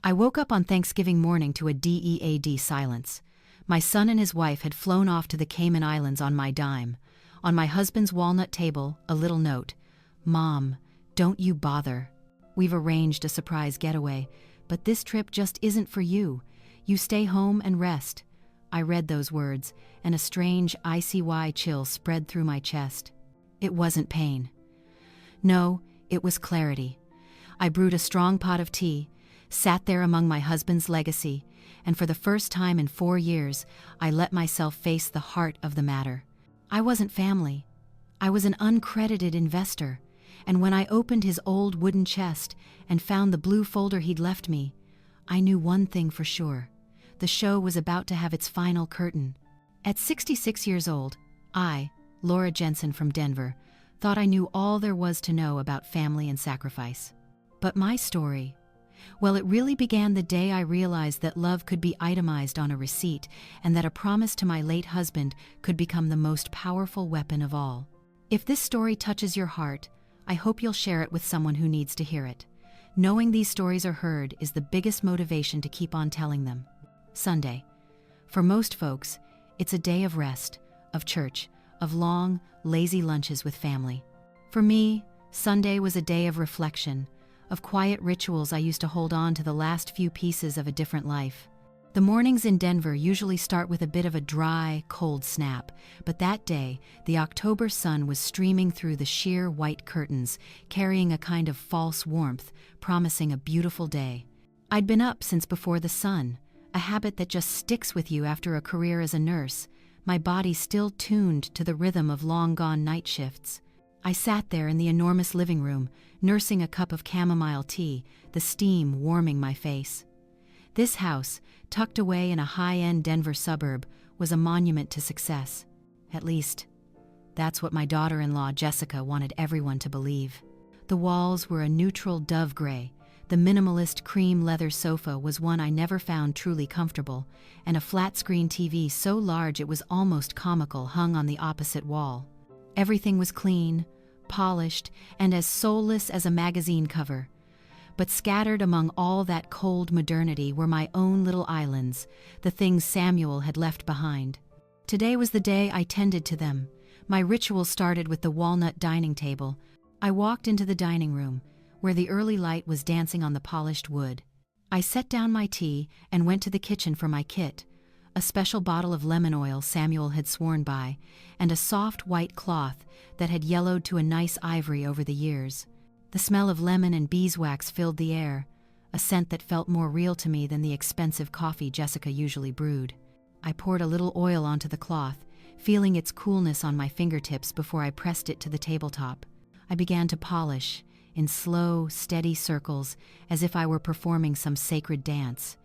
I woke up on Thanksgiving morning to a dead silence. My son and his wife had flown off to the Cayman Islands on my dime. On my husband's walnut table, a little note. "Mom, don't you bother. We've arranged a surprise getaway, but this trip just isn't for you. You stay home and rest." I read those words, and a strange icy chill spread through my chest. It wasn't pain. No, it was clarity. I brewed a strong pot of tea, sat there among my husband's legacy, and for the first time in 4 years, I let myself face the heart of the matter. I wasn't family. I was an uncredited investor, and when I opened his old wooden chest and found the blue folder he'd left me, I knew one thing for sure. The show was about to have its final curtain. At 66 years old, I, Laura Jensen from Denver, thought I knew all there was to know about family and sacrifice. But my story, well, it really began the day I realized that love could be itemized on a receipt and that a promise to my late husband could become the most powerful weapon of all. If this story touches your heart, I hope you'll share it with someone who needs to hear it. Knowing these stories are heard is the biggest motivation to keep on telling them. Sunday. For most folks, it's a day of rest, of church, of long, lazy lunches with family. For me, Sunday was a day of reflection, of quiet rituals I used to hold on to the last few pieces of a different life. The mornings in Denver usually start with a bit of a dry, cold snap, but that day, the October sun was streaming through the sheer white curtains, carrying a kind of false warmth, promising a beautiful day. I'd been up since before the sun, a habit that just sticks with you after a career as a nurse, my body still tuned to the rhythm of long-gone night shifts. I sat there in the enormous living room, nursing a cup of chamomile tea, the steam warming my face. This house, tucked away in a high-end Denver suburb, was a monument to success. At least, that's what my daughter-in-law Jessica wanted everyone to believe. The walls were a neutral dove gray. The minimalist cream leather sofa was one I never found truly comfortable, and a flat-screen TV so large it was almost comical hung on the opposite wall. Everything was clean, polished, and as soulless as a magazine cover. But scattered among all that cold modernity were my own little islands, the things Samuel had left behind. Today was the day I tended to them. My ritual started with the walnut dining table. I walked into the dining room, where the early light was dancing on the polished wood. I set down my tea and went to the kitchen for my kit, a special bottle of lemon oil Samuel had sworn by, and a soft white cloth that had yellowed to a nice ivory over the years. The smell of lemon and beeswax filled the air, a scent that felt more real to me than the expensive coffee Jessica usually brewed. I poured a little oil onto the cloth, feeling its coolness on my fingertips before I pressed it to the tabletop. I began to polish, in slow, steady circles, as if I were performing some sacred dance.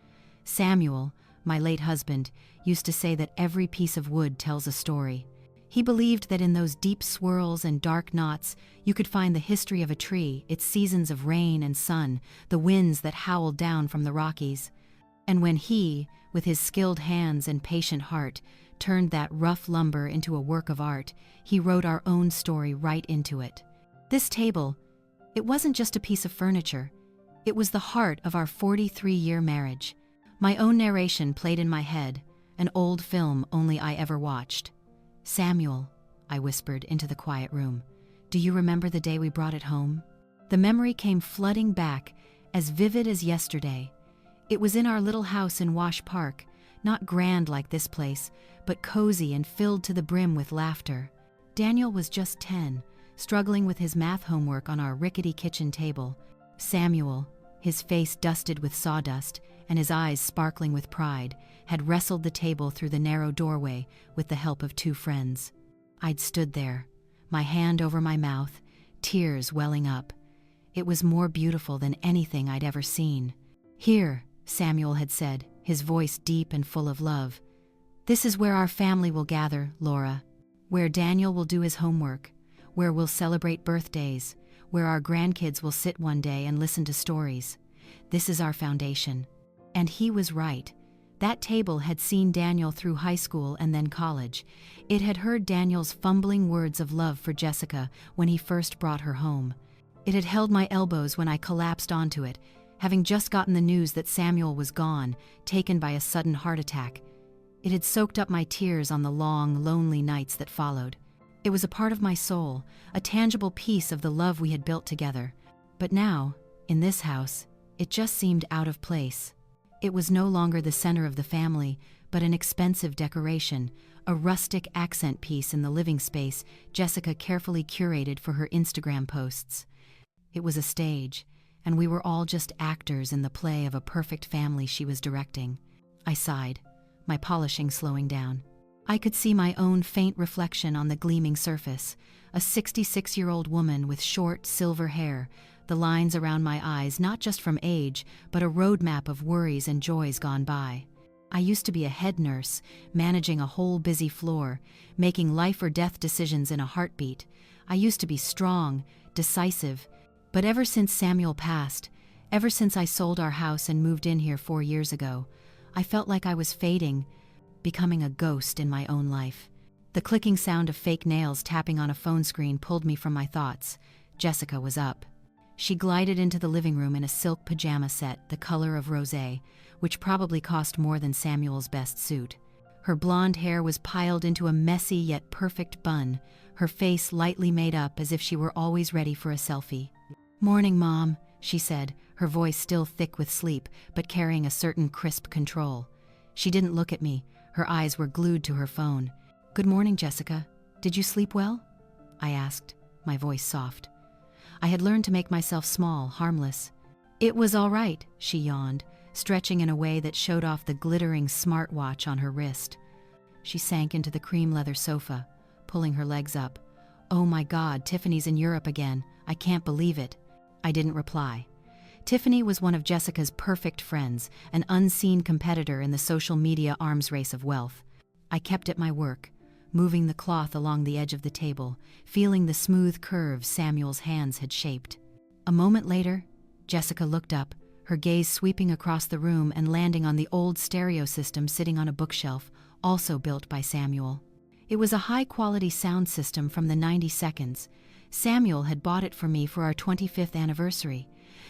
Samuel, my late husband, used to say that every piece of wood tells a story. He believed that in those deep swirls and dark knots, you could find the history of a tree, its seasons of rain and sun, the winds that howled down from the Rockies. And when he, with his skilled hands and patient heart, turned that rough lumber into a work of art, he wrote our own story right into it. This table, it wasn't just a piece of furniture. It was the heart of our 43-year marriage. My own narration played in my head, an old film only I ever watched. "Samuel," I whispered into the quiet room, "do you remember the day we brought it home?" The memory came flooding back, as vivid as yesterday. It was in our little house in Wash Park, not grand like this place, but cozy and filled to the brim with laughter. Daniel was just 10, struggling with his math homework on our rickety kitchen table. Samuel, his face dusted with sawdust and his eyes sparkling with pride, had wrestled the table through the narrow doorway with the help of 2 friends. I'd stood there, my hand over my mouth, tears welling up. It was more beautiful than anything I'd ever seen. "Here," Samuel had said, his voice deep and full of love. "This is where our family will gather, Laura. Where Daniel will do his homework. Where we'll celebrate birthdays. Where our grandkids will sit one day and listen to stories. This is our foundation." And he was right. That table had seen Daniel through high school and then college. It had heard Daniel's fumbling words of love for Jessica when he first brought her home. It had held my elbows when I collapsed onto it, having just gotten the news that Samuel was gone, taken by a sudden heart attack. It had soaked up my tears on the long, lonely nights that followed. It was a part of my soul, a tangible piece of the love we had built together. But now, in this house, it just seemed out of place. It was no longer the center of the family, but an expensive decoration, a rustic accent piece in the living space Jessica carefully curated for her Instagram posts. It was a stage, and we were all just actors in the play of a perfect family she was directing. I sighed, my polishing slowing down. I could see my own faint reflection on the gleaming surface, a 66-year-old woman with short, silver hair, the lines around my eyes not just from age, but a roadmap of worries and joys gone by. I used to be a head nurse, managing a whole busy floor, making life or death decisions in a heartbeat. I used to be strong, decisive, but ever since Samuel passed, ever since I sold our house and moved in here 4 years ago, I felt like I was fading, becoming a ghost in my own life. The clicking sound of fake nails tapping on a phone screen pulled me from my thoughts. Jessica was up. She glided into the living room in a silk pajama set, the color of rosé, which probably cost more than Samuel's best suit. Her blonde hair was piled into a messy yet perfect bun, her face lightly made up as if she were always ready for a selfie. "Morning, Mom," she said, her voice still thick with sleep, but carrying a certain crisp control. She didn't look at me. Her eyes were glued to her phone. "Good morning, Jessica. Did you sleep well?" I asked, my voice soft. I had learned to make myself small, harmless. "It was all right," she yawned, stretching in a way that showed off the glittering smartwatch on her wrist. She sank into the cream leather sofa, pulling her legs up. "Oh my God, Tiffany's in Europe again. I can't believe it." I didn't reply. Tiffany was one of Jessica's perfect friends, an unseen competitor in the social media arms race of wealth. I kept at my work, moving the cloth along the edge of the table, feeling the smooth curves Samuel's hands had shaped. A moment later, Jessica looked up, her gaze sweeping across the room and landing on the old stereo system sitting on a bookshelf, also built by Samuel. It was a high-quality sound system from the 90s. Samuel had bought it for me for our 25th anniversary.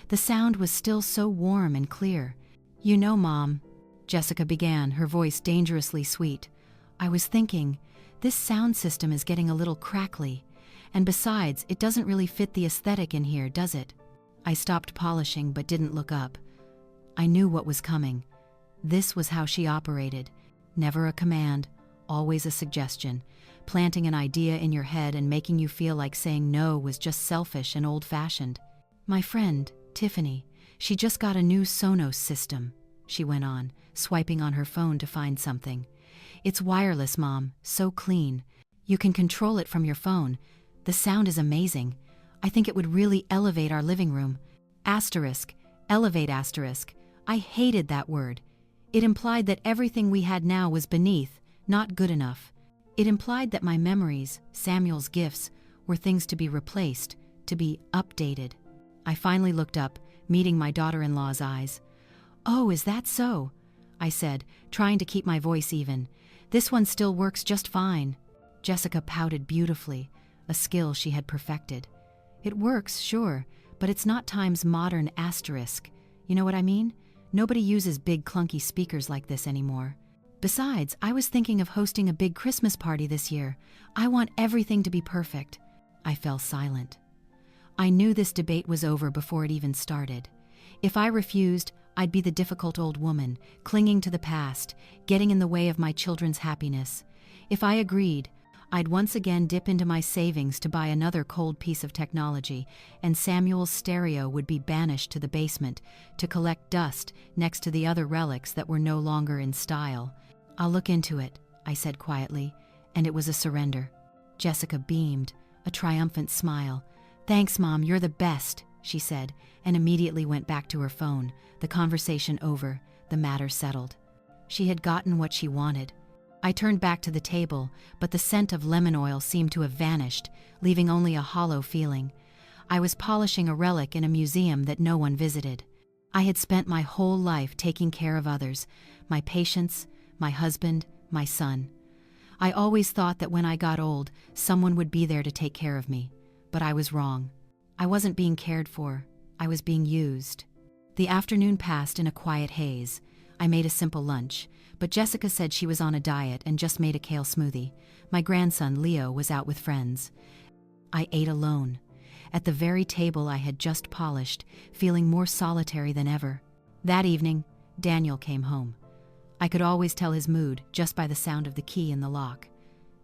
The sound was still so warm and clear. "You know, Mom," Jessica began, her voice dangerously sweet, "I was thinking, this sound system is getting a little crackly. And besides, it doesn't really fit the aesthetic in here, does it?" I stopped polishing but didn't look up. I knew what was coming. This was how she operated. Never a command, always a suggestion, planting an idea in your head and making you feel like saying no was just selfish and old-fashioned. "My friend, Tiffany, she just got a new Sonos system," she went on, swiping on her phone to find something. "It's wireless, Mom, so clean. You can control it from your phone. The sound is amazing. I think it would really elevate our living room. Asterisk, elevate asterisk. I hated that word. It implied that everything we had now was beneath, not good enough. It implied that my memories, Samuel's gifts, were things to be replaced, to be updated. I finally looked up, meeting my daughter-in-law's eyes. "Oh, is that so?" I said, trying to keep my voice even. "This one still works just fine." Jessica pouted beautifully, a skill she had perfected. "It works, sure, but it's not time's modern asterisk. You know what I mean? Nobody uses big clunky speakers like this anymore. Besides, I was thinking of hosting a big Christmas party this year. I want everything to be perfect." I fell silent. I knew this debate was over before it even started. If I refused, I'd be the difficult old woman, clinging to the past, getting in the way of my children's happiness. If I agreed, I'd once again dip into my savings to buy another cold piece of technology, and Samuel's stereo would be banished to the basement to collect dust next to the other relics that were no longer in style. "I'll look into it," I said quietly, and it was a surrender. Jessica beamed, a triumphant smile. "Thanks, Mom, you're the best," she said, and immediately went back to her phone, the conversation over, the matter settled. She had gotten what she wanted. I turned back to the table, but the scent of lemon oil seemed to have vanished, leaving only a hollow feeling. I was polishing a relic in a museum that no one visited. I had spent my whole life taking care of others, my patients, my husband, my son. I always thought that when I got old, someone would be there to take care of me. But I was wrong. I wasn't being cared for. I was being used. The afternoon passed in a quiet haze. I made a simple lunch, but Jessica said she was on a diet and just made a kale smoothie. My grandson, Leo, was out with friends. I ate alone, at the very table I had just polished, feeling more solitary than ever. That evening, Daniel came home. I could always tell his mood just by the sound of the key in the lock.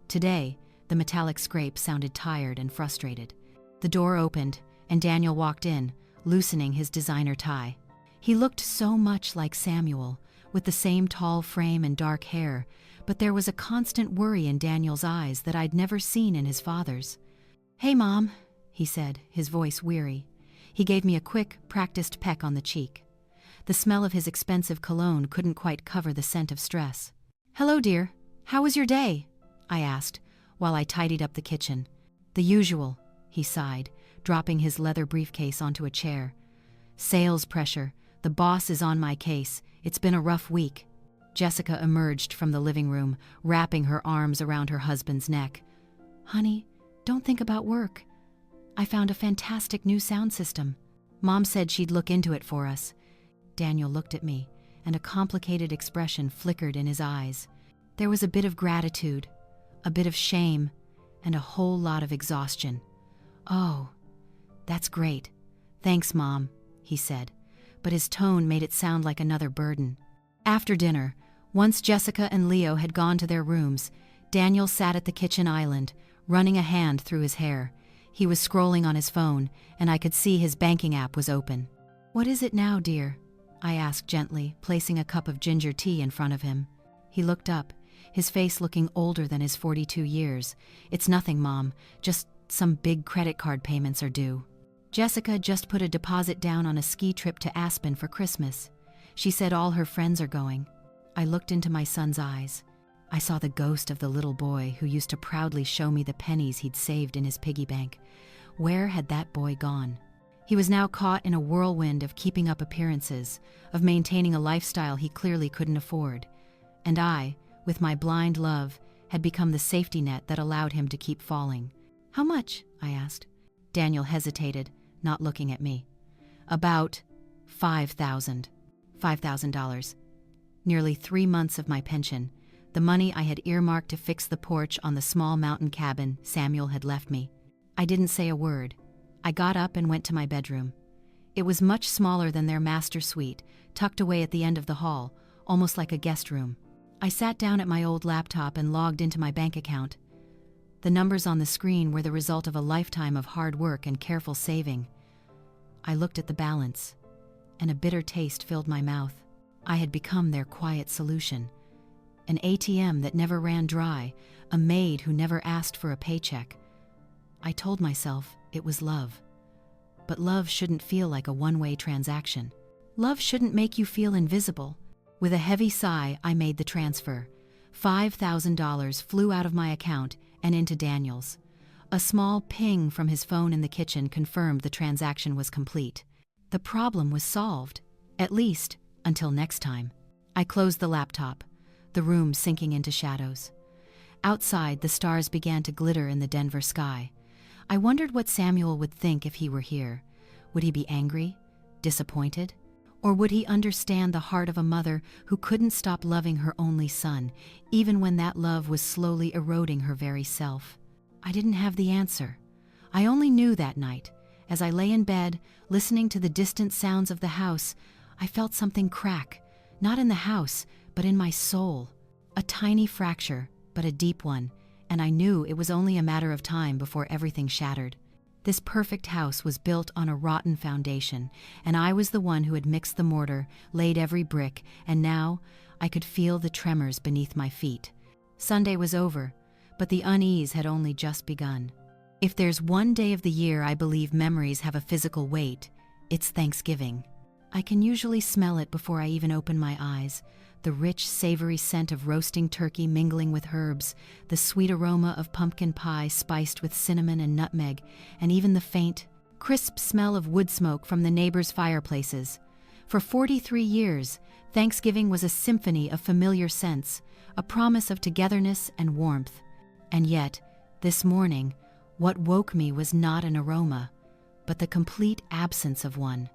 Today, the metallic scrape sounded tired and frustrated. The door opened, and Daniel walked in, loosening his designer tie. He looked so much like Samuel, with the same tall frame and dark hair, but there was a constant worry in Daniel's eyes that I'd never seen in his father's. "Hey, Mom," he said, his voice weary. He gave me a quick, practiced peck on the cheek. The smell of his expensive cologne couldn't quite cover the scent of stress. "Hello, dear. How was your day?" I asked, while I tidied up the kitchen. "The usual," he sighed, dropping his leather briefcase onto a chair. "Sales pressure. The boss is on my case. It's been a rough week." Jessica emerged from the living room, wrapping her arms around her husband's neck. "Honey, don't think about work. I found a fantastic new sound system. Mom said she'd look into it for us." Daniel looked at me, and a complicated expression flickered in his eyes. There was a bit of gratitude, a bit of shame, and a whole lot of exhaustion. "Oh, that's great. Thanks, Mom," he said, but his tone made it sound like another burden. After dinner, once Jessica and Leo had gone to their rooms, Daniel sat at the kitchen island, running a hand through his hair. He was scrolling on his phone, and I could see his banking app was open. "What is it now, dear?" I asked gently, placing a cup of ginger tea in front of him. He looked up, his face looking older than his 42 years. "It's nothing, Mom. Just some big credit card payments are due. Jessica just put a deposit down on a ski trip to Aspen for Christmas. She said all her friends are going." I looked into my son's eyes. I saw the ghost of the little boy who used to proudly show me the pennies he'd saved in his piggy bank. Where had that boy gone? He was now caught in a whirlwind of keeping up appearances, of maintaining a lifestyle he clearly couldn't afford. And I, with my blind love, had become the safety net that allowed him to keep falling. "How much?" I asked. Daniel hesitated, not looking at me. "About $5,000. Nearly 3 months of my pension, the money I had earmarked to fix the porch on the small mountain cabin Samuel had left me. I didn't say a word. I got up and went to my bedroom. It was much smaller than their master suite, tucked away at the end of the hall, almost like a guest room. I sat down at my old laptop and logged into my bank account. The numbers on the screen were the result of a lifetime of hard work and careful saving. I looked at the balance, and a bitter taste filled my mouth. I had become their quiet solution. An ATM that never ran dry, a maid who never asked for a paycheck. I told myself it was love. But love shouldn't feel like a one-way transaction. Love shouldn't make you feel invisible. With a heavy sigh, I made the transfer. $5,000 flew out of my account and into Daniel's. A small ping from his phone in the kitchen confirmed the transaction was complete. The problem was solved, at least until next time. I closed the laptop, the room sinking into shadows. Outside, the stars began to glitter in the Denver sky. I wondered what Samuel would think if he were here. Would he be angry? Disappointed? Or would he understand the heart of a mother who couldn't stop loving her only son, even when that love was slowly eroding her very self? I didn't have the answer. I only knew that night, as I lay in bed, listening to the distant sounds of the house, I felt something crack, not in the house, but in my soul. A tiny fracture, but a deep one, and I knew it was only a matter of time before everything shattered. This perfect house was built on a rotten foundation, and I was the one who had mixed the mortar, laid every brick, and now I could feel the tremors beneath my feet. Sunday was over, but the unease had only just begun. If there's one day of the year I believe memories have a physical weight, it's Thanksgiving. I can usually smell it before I even open my eyes. The rich, savory scent of roasting turkey mingling with herbs, the sweet aroma of pumpkin pie spiced with cinnamon and nutmeg, and even the faint, crisp smell of wood smoke from the neighbors' fireplaces. For 43 years, Thanksgiving was a symphony of familiar scents, a promise of togetherness and warmth. And yet, this morning, what woke me was not an aroma, but the complete absence of one.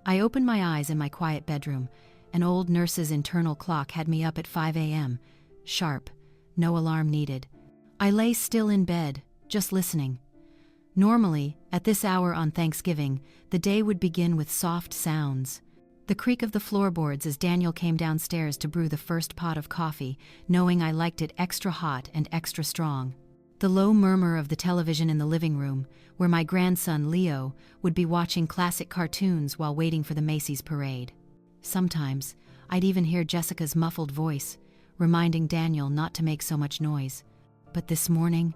I opened my eyes in my quiet bedroom. An old nurse's internal clock had me up at 5 a.m. Sharp, no alarm needed. I lay still in bed, just listening. Normally, at this hour on Thanksgiving, the day would begin with soft sounds. The creak of the floorboards as Daniel came downstairs to brew the first pot of coffee, knowing I liked it extra hot and extra strong. The low murmur of the television in the living room, where my grandson, Leo, would be watching classic cartoons while waiting for the Macy's parade. Sometimes, I'd even hear Jessica's muffled voice, reminding Daniel not to make so much noise. But this morning,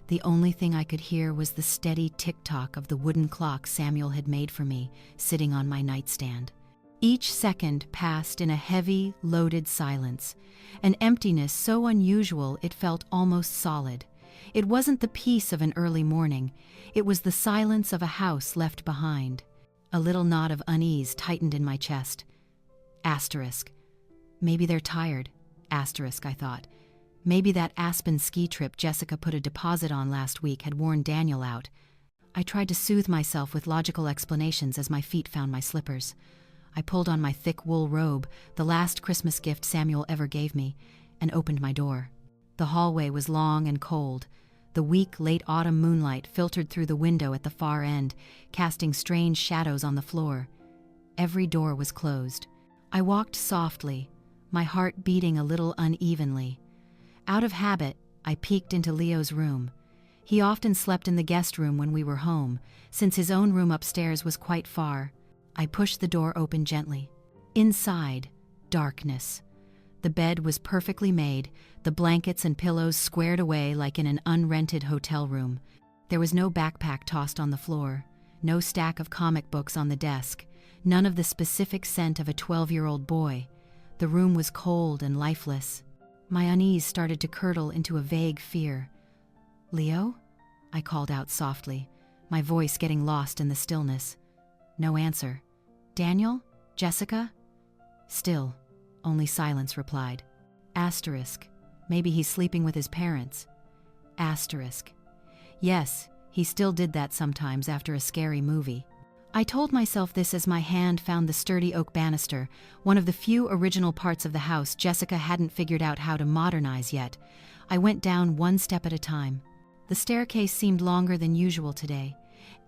the only thing I could hear was the steady tick-tock of the wooden clock Samuel had made for me, sitting on my nightstand. Each second passed in a heavy, loaded silence, an emptiness so unusual it felt almost solid. It wasn't the peace of an early morning, it was the silence of a house left behind. A little knot of unease tightened in my chest. Asterisk. Maybe they're tired. Asterisk, I thought. Maybe that Aspen ski trip Jessica put a deposit on last week had worn Daniel out. I tried to soothe myself with logical explanations as my feet found my slippers. I pulled on my thick wool robe, the last Christmas gift Samuel ever gave me, and opened my door. The hallway was long and cold. The weak, late autumn moonlight filtered through the window at the far end, casting strange shadows on the floor. Every door was closed. I walked softly, my heart beating a little unevenly. Out of habit, I peeked into Leo's room. He often slept in the guest room when we were home, since his own room upstairs was quite far. I pushed the door open gently. Inside, darkness. The bed was perfectly made, the blankets and pillows squared away like in an unrented hotel room. There was no backpack tossed on the floor, no stack of comic books on the desk, none of the specific scent of a 12-year-old boy. The room was cold and lifeless. My unease started to curdle into a vague fear. "Leo?" I called out softly, my voice getting lost in the stillness. No answer. "Daniel? Jessica?" Still, only silence replied. Asterisk. Maybe he's sleeping with his parents. Asterisk. Yes, he still did that sometimes after a scary movie. I told myself this as my hand found the sturdy oak banister, one of the few original parts of the house Jessica hadn't figured out how to modernize yet. I went down one step at a time. The staircase seemed longer than usual today.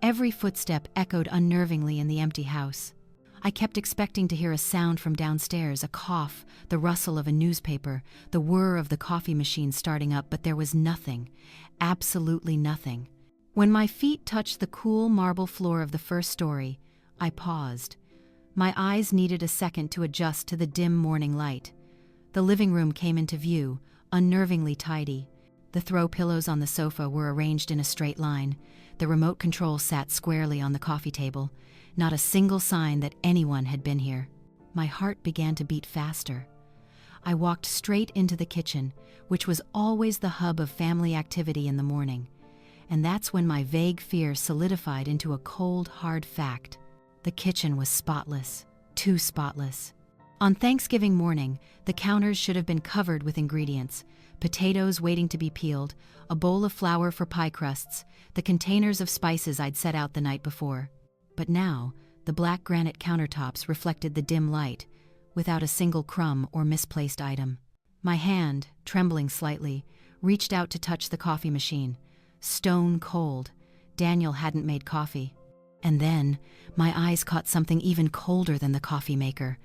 Every footstep echoed unnervingly in the empty house. I kept expecting to hear a sound from downstairs, a cough, the rustle of a newspaper, the whir of the coffee machine starting up, but there was nothing. Absolutely nothing. When my feet touched the cool marble floor of the first story, I paused. My eyes needed a second to adjust to the dim morning light. The living room came into view, unnervingly tidy. The throw pillows on the sofa were arranged in a straight line. The remote control sat squarely on the coffee table. Not a single sign that anyone had been here. My heart began to beat faster. I walked straight into the kitchen, which was always the hub of family activity in the morning. And that's when my vague fear solidified into a cold, hard fact. The kitchen was spotless, too spotless. On Thanksgiving morning, the counters should have been covered with ingredients: potatoes waiting to be peeled, a bowl of flour for pie crusts, the containers of spices I'd set out the night before. But now, the black granite countertops reflected the dim light, without a single crumb or misplaced item. My hand, trembling slightly, reached out to touch the coffee machine. Stone cold. Daniel hadn't made coffee. And then, my eyes caught something even colder than the coffee maker.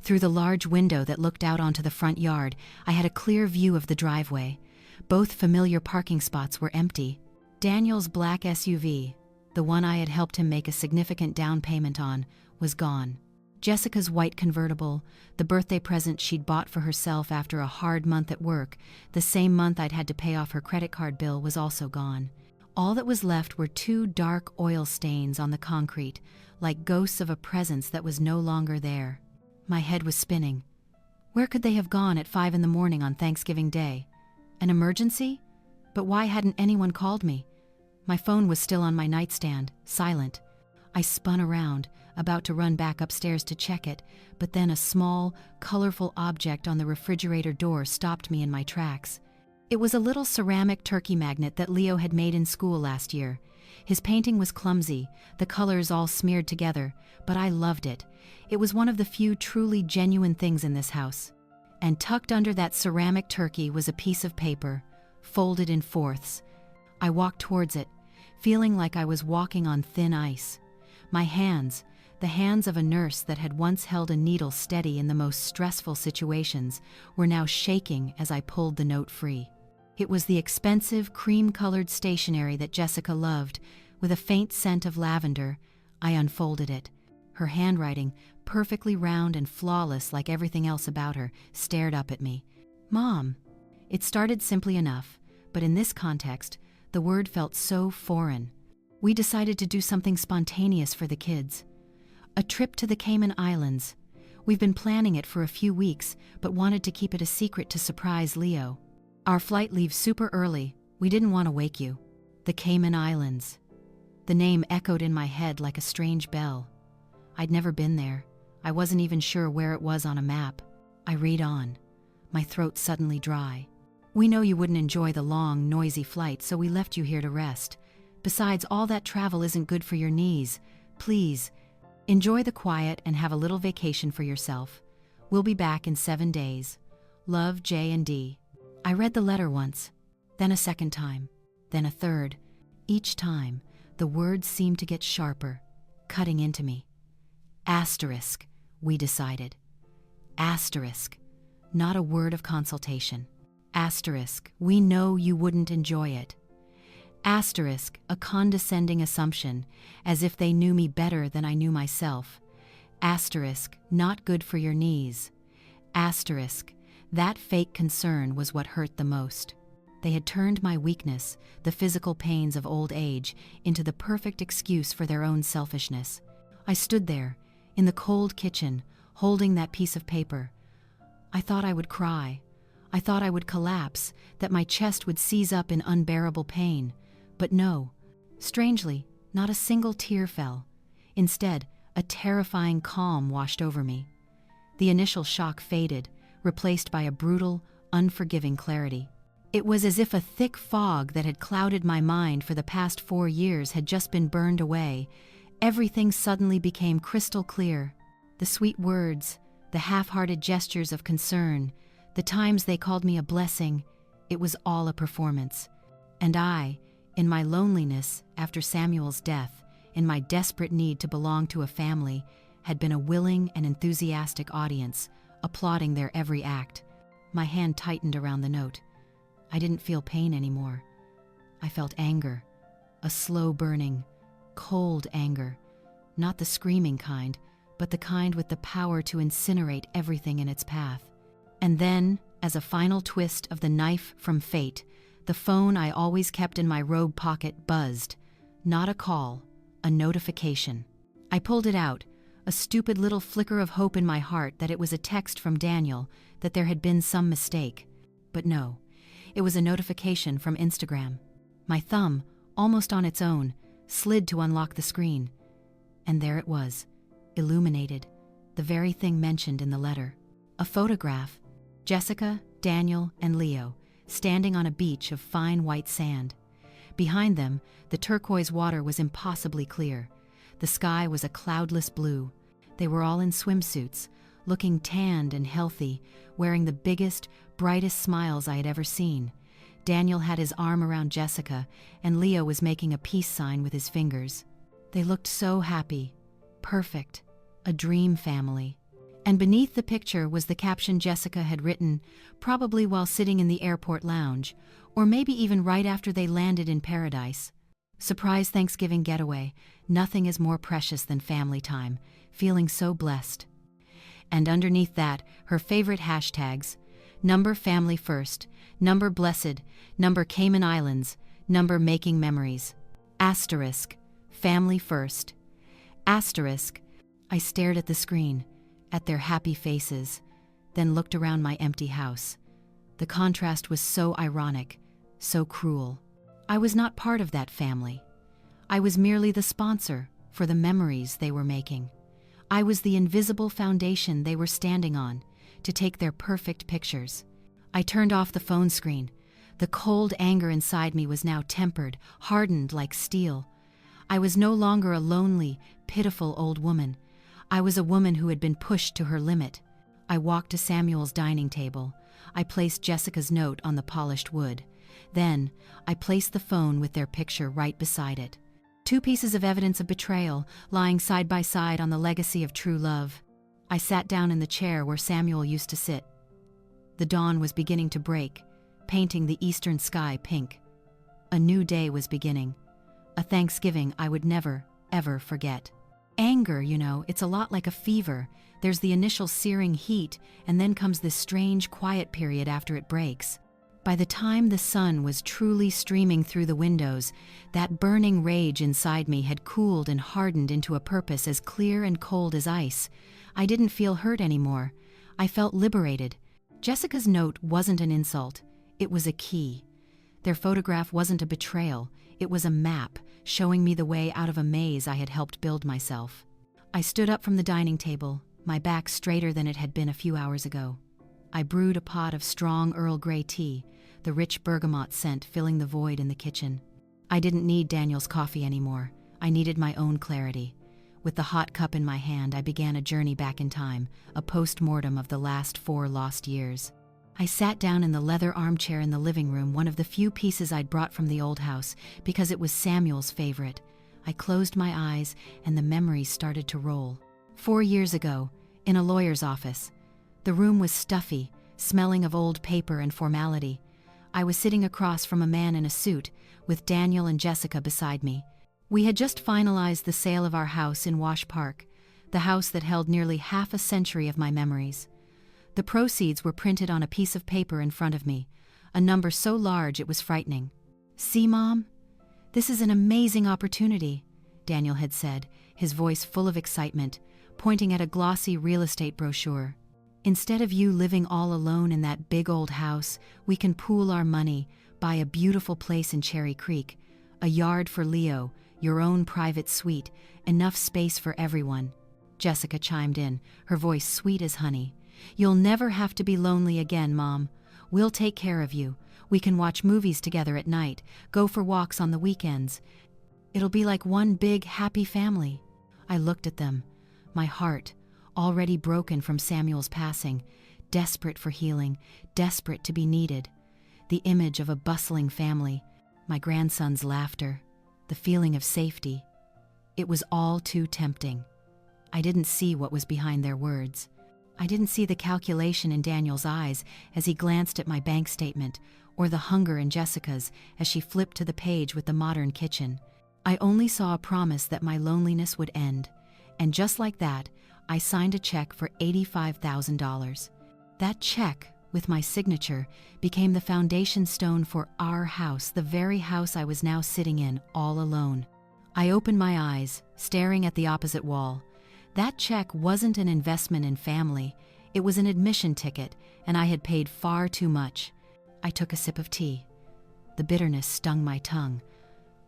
Through the large window that looked out onto the front yard, I had a clear view of the driveway. Both familiar parking spots were empty. Daniel's black SUV, the one I had helped him make a significant down payment on, was gone. Jessica's white convertible, the birthday present she'd bought for herself after a hard month at work, the same month I'd had to pay off her credit card bill, was also gone. All that was left were two dark oil stains on the concrete, like ghosts of a presence that was no longer there. My head was spinning. Where could they have gone at 5 a.m. on Thanksgiving Day? An emergency? But why hadn't anyone called me? My phone was still on my nightstand, silent. I spun around, about to run back upstairs to check it, but then a small, colorful object on the refrigerator door stopped me in my tracks. It was a little ceramic turkey magnet that Leo had made in school last year. His painting was clumsy, the colors all smeared together, but I loved it. It was one of the few truly genuine things in this house. And tucked under that ceramic turkey was a piece of paper, folded in fourths. I walked towards it, feeling like I was walking on thin ice. My hands, the hands of a nurse that had once held a needle steady in the most stressful situations, were now shaking as I pulled the note free. It was the expensive, cream-colored stationery that Jessica loved, with a faint scent of lavender. I unfolded it. Her handwriting, perfectly round and flawless like everything else about her, stared up at me. "Mom." It started simply enough, but in this context, the word felt so foreign. We decided to do something spontaneous for the kids. A trip to the Cayman Islands. We've been planning it for a few weeks, but wanted to keep it a secret to surprise Leo. Our flight leaves super early. We didn't want to wake you. The Cayman Islands. The name echoed in my head like a strange bell. I'd never been there. I wasn't even sure where it was on a map. I read on, my throat suddenly dry. "We know you wouldn't enjoy the long, noisy flight, so we left you here to rest. Besides, all that travel isn't good for your knees. Please, enjoy the quiet and have a little vacation for yourself. We'll be back in 7 days. Love, J&D." I read the letter once, then a second time, then a third. Each time, the words seemed to get sharper, cutting into me. Asterisk, we decided. Asterisk, not a word of consultation. Asterisk, we know you wouldn't enjoy it. Asterisk, a condescending assumption, as if they knew me better than I knew myself. Asterisk, not good for your knees. Asterisk, that fake concern was what hurt the most. They had turned my weakness, the physical pains of old age, into the perfect excuse for their own selfishness. I stood there, in the cold kitchen, holding that piece of paper. I thought I would cry. I thought I would collapse, that my chest would seize up in unbearable pain. But no. Strangely, not a single tear fell. Instead, a terrifying calm washed over me. The initial shock faded, replaced by a brutal, unforgiving clarity. It was as if a thick fog that had clouded my mind for the past 4 years had just been burned away. Everything suddenly became crystal clear. The sweet words, the half-hearted gestures of concern, the times they called me a blessing, it was all a performance. And I, in my loneliness after Samuel's death, in my desperate need to belong to a family, had been a willing and enthusiastic audience, applauding their every act. My hand tightened around the note. I didn't feel pain anymore. I felt anger, a slow burning, cold anger, not the screaming kind, but the kind with the power to incinerate everything in its path. And then, as a final twist of the knife from fate, the phone I always kept in my robe pocket buzzed. Not a call, a notification. I pulled it out, a stupid little flicker of hope in my heart that it was a text from Daniel, that there had been some mistake. But no, it was a notification from Instagram. My thumb, almost on its own, slid to unlock the screen. And there it was, illuminated, the very thing mentioned in the letter. A photograph, Jessica, Daniel, and Leo, standing on a beach of fine white sand. Behind them, the turquoise water was impossibly clear. The sky was a cloudless blue. They were all in swimsuits, looking tanned and healthy, wearing the biggest, brightest smiles I had ever seen. Daniel had his arm around Jessica, and Leo was making a peace sign with his fingers. They looked so happy, perfect, a dream family. And beneath the picture was the caption Jessica had written, probably while sitting in the airport lounge, or maybe even right after they landed in paradise. Surprise Thanksgiving getaway. Nothing is more precious than family time. Feeling so blessed. And underneath that, her favorite hashtags: number family first, number blessed, number Cayman Islands, number making memories. Asterisk, family first. Asterisk. I stared at the screen, at their happy faces, then looked around my empty house. The contrast was so ironic, so cruel. I was not part of that family. I was merely the sponsor for the memories they were making. I was the invisible foundation they were standing on to take their perfect pictures. I turned off the phone screen. The cold anger inside me was now tempered, hardened like steel. I was no longer a lonely, pitiful old woman. I was a woman who had been pushed to her limit. I walked to Samuel's dining table. I placed Jessica's note on the polished wood. Then, I placed the phone with their picture right beside it. Two pieces of evidence of betrayal, lying side by side on the legacy of true love. I sat down in the chair where Samuel used to sit. The dawn was beginning to break, painting the eastern sky pink. A new day was beginning. A Thanksgiving I would never, ever forget. Anger, it's a lot like a fever. There's the initial searing heat, and then comes this strange, quiet period after it breaks. By the time the sun was truly streaming through the windows, that burning rage inside me had cooled and hardened into a purpose as clear and cold as ice. I didn't feel hurt anymore. I felt liberated. Jessica's note wasn't an insult. It was a key. Their photograph wasn't a betrayal. It was a map, showing me the way out of a maze I had helped build myself. I stood up from the dining table, my back straighter than it had been a few hours ago. I brewed a pot of strong Earl Grey tea, the rich bergamot scent filling the void in the kitchen. I didn't need Daniel's coffee anymore. I needed my own clarity. With the hot cup in my hand, I began a journey back in time, a post-mortem of the last 4 lost years. I sat down in the leather armchair in the living room, one of the few pieces I'd brought from the old house, because it was Samuel's favorite. I closed my eyes, and the memories started to roll. 4 years ago, in a lawyer's office. The room was stuffy, smelling of old paper and formality. I was sitting across from a man in a suit, with Daniel and Jessica beside me. We had just finalized the sale of our house in Wash Park, the house that held nearly half a century of my memories. The proceeds were printed on a piece of paper in front of me, a number so large it was frightening. "See, Mom? This is an amazing opportunity," Daniel had said, his voice full of excitement, pointing at a glossy real estate brochure. "Instead of you living all alone in that big old house, we can pool our money, buy a beautiful place in Cherry Creek, a yard for Leo, your own private suite, enough space for everyone." Jessica chimed in, her voice sweet as honey. "You'll never have to be lonely again, Mom. We'll take care of you. We can watch movies together at night, go for walks on the weekends. It'll be like one big, happy family." I looked at them, my heart, already broken from Samuel's passing, desperate for healing, desperate to be needed. The image of a bustling family, my grandson's laughter, the feeling of safety. It was all too tempting. I didn't see what was behind their words. I didn't see the calculation in Daniel's eyes as he glanced at my bank statement, or the hunger in Jessica's as she flipped to the page with the modern kitchen. I only saw a promise that my loneliness would end, and just like that, I signed a check for $85,000. That check, with my signature, became the foundation stone for our house, the very house I was now sitting in, all alone. I opened my eyes, staring at the opposite wall. That check wasn't an investment in family. It was an admission ticket, and I had paid far too much. I took a sip of tea. The bitterness stung my tongue.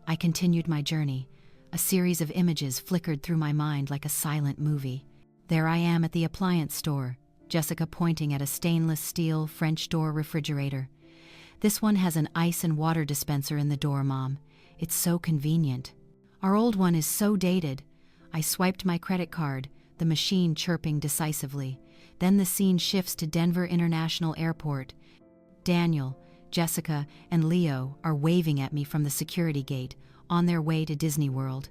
I continued my journey. A series of images flickered through my mind like a silent movie. There I am at the appliance store, Jessica pointing at a stainless steel French door refrigerator. "This one has an ice and water dispenser in the door, Mom. It's so convenient. Our old one is so dated." I swiped my credit card, the machine chirping decisively. Then the scene shifts to Denver International Airport. Daniel, Jessica, and Leo are waving at me from the security gate, on their way to Disney World.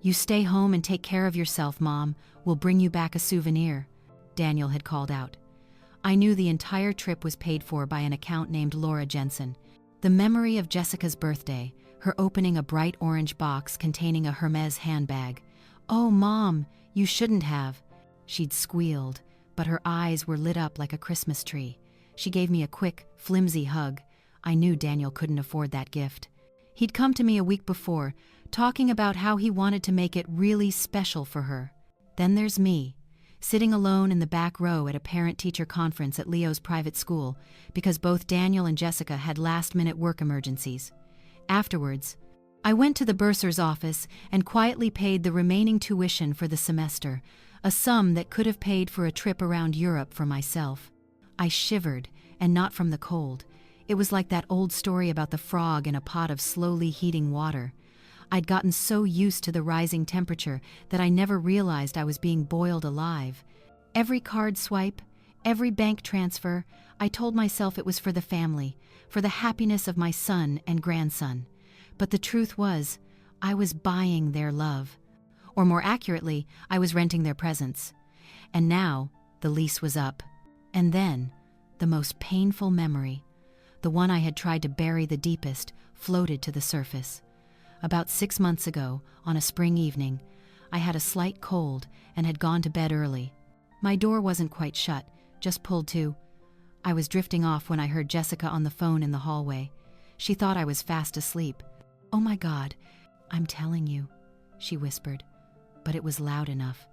"You stay home and take care of yourself, Mom. We'll bring you back a souvenir," Daniel had called out. I knew the entire trip was paid for by an account named Laura Jensen. The memory of Jessica's birthday, her opening a bright orange box containing a Hermes handbag. "Oh, Mom, you shouldn't have." She'd squealed, but her eyes were lit up like a Christmas tree. She gave me a quick, flimsy hug. I knew Daniel couldn't afford that gift. He'd come to me a week before, talking about how he wanted to make it really special for her. Then there's me, sitting alone in the back row at a parent-teacher conference at Leo's private school, because both Daniel and Jessica had last-minute work emergencies. Afterwards, I went to the bursar's office and quietly paid the remaining tuition for the semester, a sum that could have paid for a trip around Europe for myself. I shivered, and not from the cold. It was like that old story about the frog in a pot of slowly heating water. I'd gotten so used to the rising temperature that I never realized I was being boiled alive. Every card swipe, every bank transfer, I told myself it was for the family, for the happiness of my son and grandson. But the truth was, I was buying their love. Or more accurately, I was renting their presence. And now, the lease was up. And then, the most painful memory, the one I had tried to bury the deepest, floated to the surface. About 6 months ago, on a spring evening, I had a slight cold and had gone to bed early. My door wasn't quite shut, just pulled to. I was drifting off when I heard Jessica on the phone in the hallway. She thought I was fast asleep. "Oh my God, I'm telling you," she whispered, but it was loud enough.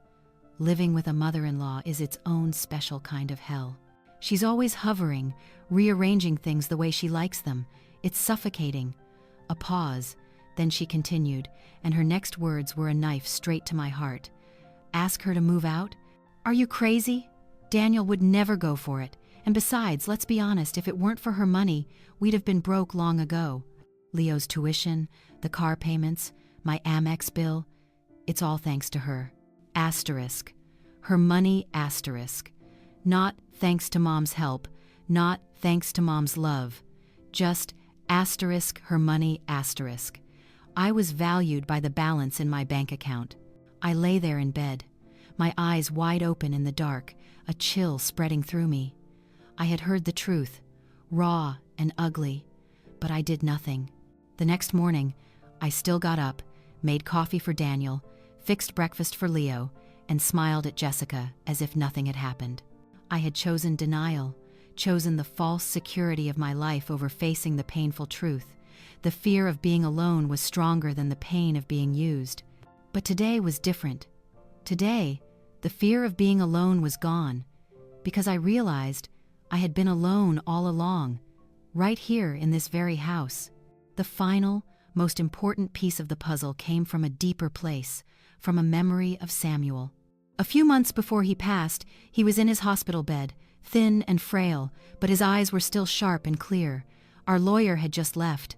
Living with a mother-in-law is its own special kind of hell. She's always hovering, rearranging things the way she likes them. It's suffocating. A pause, then she continued, and her next words were a knife straight to my heart. "Ask her to move out? Are you crazy? Daniel would never go for it. And besides, let's be honest, if it weren't for her money, we'd have been broke long ago. Leo's tuition, the car payments, my Amex bill, it's all thanks to her. Asterisk. Her money, asterisk. Not thanks to Mom's help, not thanks to Mom's love. Just asterisk her money, asterisk. I was valued by the balance in my bank account. I lay there in bed, my eyes wide open in the dark, a chill spreading through me. I had heard the truth, raw and ugly, but I did nothing. The next morning, I still got up, made coffee for Daniel, fixed breakfast for Leo, and smiled at Jessica as if nothing had happened. I had chosen denial, chosen the false security of my life over facing the painful truth. The fear of being alone was stronger than the pain of being used. But today was different. Today, the fear of being alone was gone, because I realized I had been alone all along, right here in this very house. The final, most important piece of the puzzle came from a deeper place, from a memory of Samuel. A few months before he passed, he was in his hospital bed, thin and frail, but his eyes were still sharp and clear. Our lawyer had just left.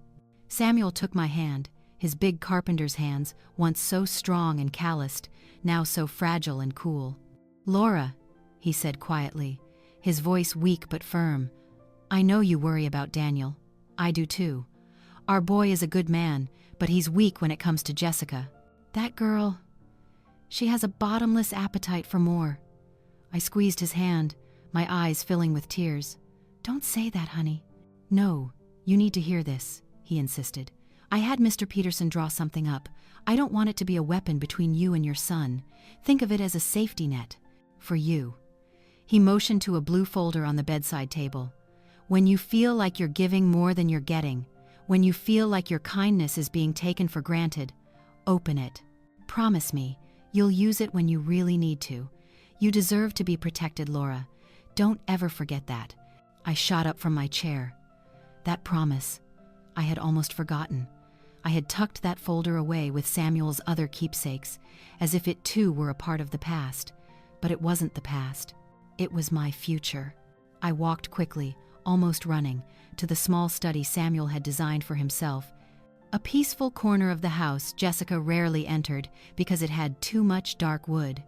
Samuel took my hand, his big carpenter's hands, once so strong and calloused, now so fragile and cool. "Laura," he said quietly, his voice weak but firm, "I know you worry about Daniel. I do too. Our boy is a good man, but he's weak when it comes to Jessica. That girl, she has a bottomless appetite for more." I squeezed his hand, my eyes filling with tears. "Don't say that, honey." "No, you need to hear this," he insisted. "I had Mr. Peterson draw something up. I don't want it to be a weapon between you and your son. Think of it as a safety net. For you." He motioned to a blue folder on the bedside table. "When you feel like you're giving more than you're getting, when you feel like your kindness is being taken for granted, open it. Promise me, you'll use it when you really need to. You deserve to be protected, Laura. Don't ever forget that." I shot up from my chair. That promise, I had almost forgotten. I had tucked that folder away with Samuel's other keepsakes, as if it too were a part of the past. But it wasn't the past. It was my future. I walked quickly, almost running, to the small study Samuel had designed for himself. A peaceful corner of the house Jessica rarely entered because it had too much dark wood.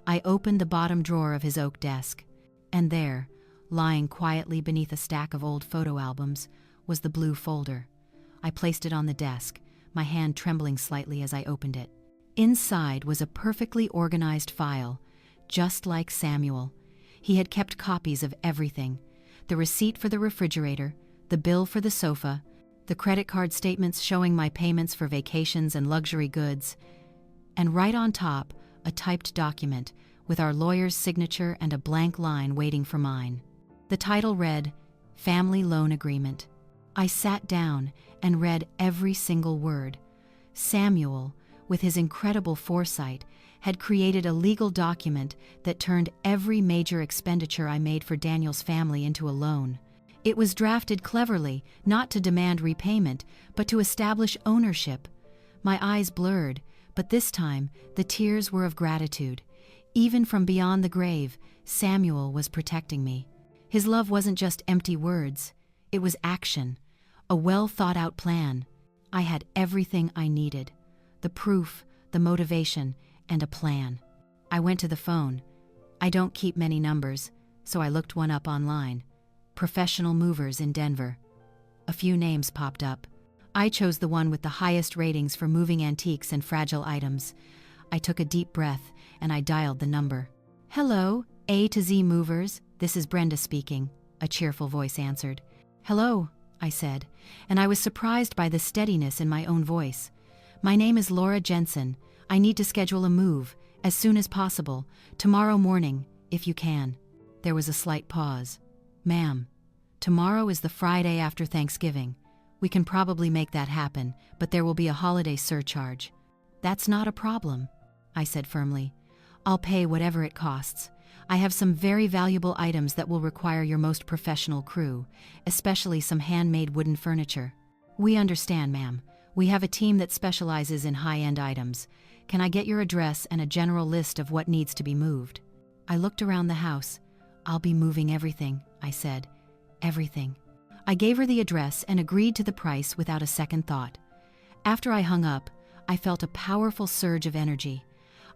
I opened the bottom drawer of his oak desk, and there, lying quietly beneath a stack of old photo albums, was the blue folder. I placed it on the desk, my hand trembling slightly as I opened it. Inside was a perfectly organized file, just like Samuel. He had kept copies of everything: the receipt for the refrigerator, the bill for the sofa, the credit card statements showing my payments for vacations and luxury goods, and right on top, a typed document with our lawyer's signature and a blank line waiting for mine. The title read, "Family Loan Agreement." I sat down and read every single word. Samuel, with his incredible foresight, had created a legal document that turned every major expenditure I made for Daniel's family into a loan. It was drafted cleverly, not to demand repayment, but to establish ownership. My eyes blurred, but this time the tears were of gratitude. Even from beyond the grave, Samuel was protecting me. His love wasn't just empty words, it was action, a well-thought-out plan. I had everything I needed: the proof, the motivation, and a plan. I went to the phone. I don't keep many numbers, so I looked one up online. Professional movers in Denver. A few names popped up. I chose the one with the highest ratings for moving antiques and fragile items. I took a deep breath and I dialed the number. "Hello, A to Z Movers, this is Brenda speaking," a cheerful voice answered. "Hello," I said, and I was surprised by the steadiness in my own voice. "My name is Laura Jensen. I need to schedule a move, as soon as possible, tomorrow morning, if you can." There was a slight pause. "Ma'am, tomorrow is the Friday after Thanksgiving. We can probably make that happen, but there will be a holiday surcharge." "That's not a problem," I said firmly. "I'll pay whatever it costs. I have some very valuable items that will require your most professional crew, especially some handmade wooden furniture." "We understand, ma'am. We have a team that specializes in high-end items. Can I get your address and a general list of what needs to be moved?" I looked around the house. "I'll be moving everything," I said. "Everything." I gave her the address and agreed to the price without a second thought. After I hung up, I felt a powerful surge of energy.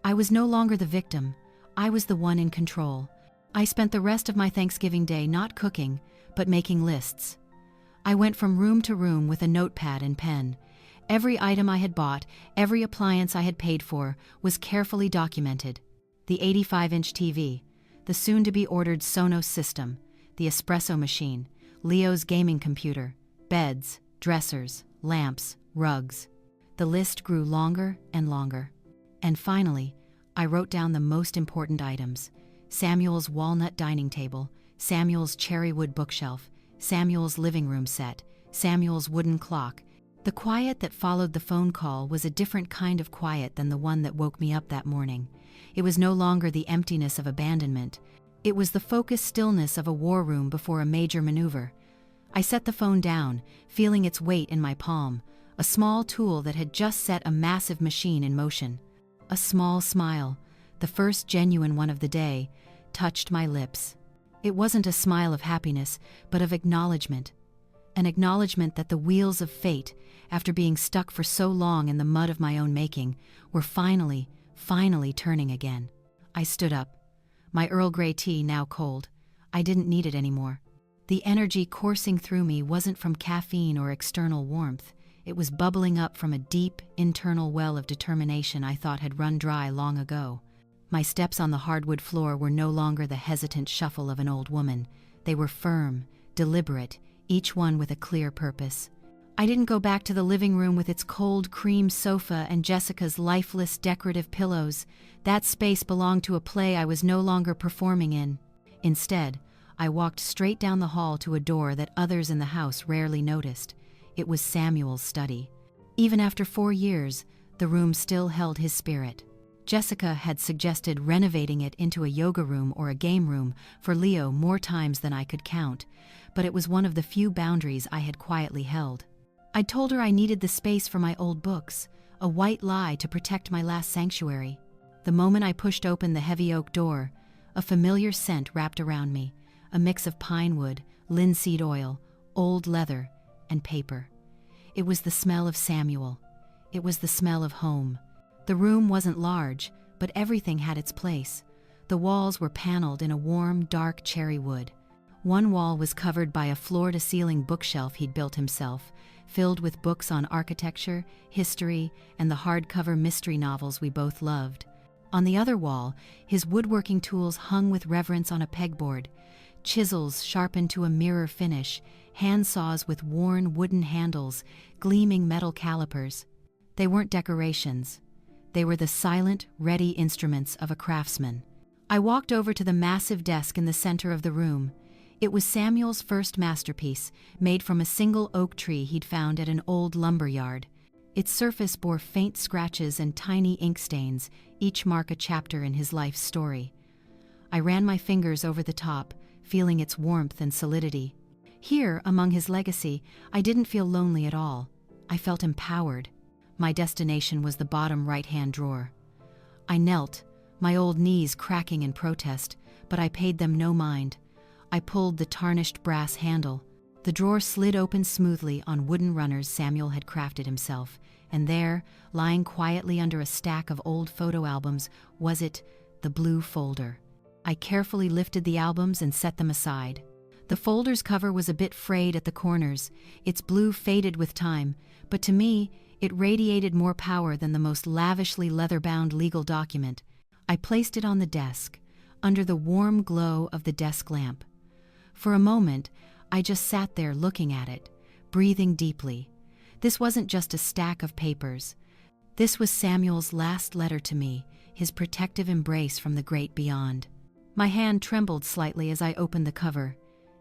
I was no longer the victim. I was the one in control. I spent the rest of my Thanksgiving day not cooking, but making lists. I went from room to room with a notepad and pen. Every item I had bought, every appliance I had paid for, was carefully documented. The 85-inch TV, the soon-to-be-ordered Sonos system, the espresso machine, Leo's gaming computer, beds, dressers, lamps, rugs. The list grew longer and longer. And finally, I wrote down the most important items: Samuel's walnut dining table, Samuel's cherrywood bookshelf, Samuel's living room set, Samuel's wooden clock. The quiet that followed the phone call was a different kind of quiet than the one that woke me up that morning. It was no longer the emptiness of abandonment. It was the focused stillness of a war room before a major maneuver. I set the phone down, feeling its weight in my palm, a small tool that had just set a massive machine in motion. A small smile, the first genuine one of the day, touched my lips. It wasn't a smile of happiness, but of acknowledgement. An acknowledgement that the wheels of fate, after being stuck for so long in the mud of my own making, were finally turning again. I stood up. My Earl Grey tea now cold. I didn't need it anymore. The energy coursing through me wasn't from caffeine or external warmth. It was bubbling up from a deep, internal well of determination I thought had run dry long ago. My steps on the hardwood floor were no longer the hesitant shuffle of an old woman. They were firm, deliberate, each one with a clear purpose. I didn't go back to the living room with its cold cream sofa and Jessica's lifeless decorative pillows. That space belonged to a play I was no longer performing in. Instead, I walked straight down the hall to a door that others in the house rarely noticed. It was Samuel's study. Even after 4 years, the room still held his spirit. Jessica had suggested renovating it into a yoga room or a game room for Leo more times than I could count, but it was one of the few boundaries I had quietly held. I'd told her I needed the space for my old books, a white lie to protect my last sanctuary. The moment I pushed open the heavy oak door, a familiar scent wrapped around me, a mix of pine wood, linseed oil, old leather, and paper. It was the smell of Samuel. It was the smell of home. The room wasn't large, but everything had its place. The walls were paneled in a warm, dark cherry wood. One wall was covered by a floor-to-ceiling bookshelf he'd built himself, filled with books on architecture, history, and the hardcover mystery novels we both loved. On the other wall, his woodworking tools hung with reverence on a pegboard: chisels sharpened to a mirror finish, handsaws with worn wooden handles, gleaming metal calipers. They weren't decorations. They were the silent, ready instruments of a craftsman. I walked over to the massive desk in the center of the room. It was Samuel's first masterpiece, made from a single oak tree he'd found at an old lumber yard. Its surface bore faint scratches and tiny ink stains, each mark a chapter in his life's story. I ran my fingers over the top, feeling its warmth and solidity. Here, among his legacy, I didn't feel lonely at all. I felt empowered. My destination was the bottom right-hand drawer. I knelt, my old knees cracking in protest, but I paid them no mind. I pulled the tarnished brass handle. The drawer slid open smoothly on wooden runners Samuel had crafted himself, and there, lying quietly under a stack of old photo albums, was it, the blue folder. I carefully lifted the albums and set them aside. The folder's cover was a bit frayed at the corners, its blue faded with time, but to me, it radiated more power than the most lavishly leather-bound legal document. I placed it on the desk, under the warm glow of the desk lamp. For a moment, I just sat there looking at it, breathing deeply. This wasn't just a stack of papers. This was Samuel's last letter to me, his protective embrace from the great beyond. My hand trembled slightly as I opened the cover.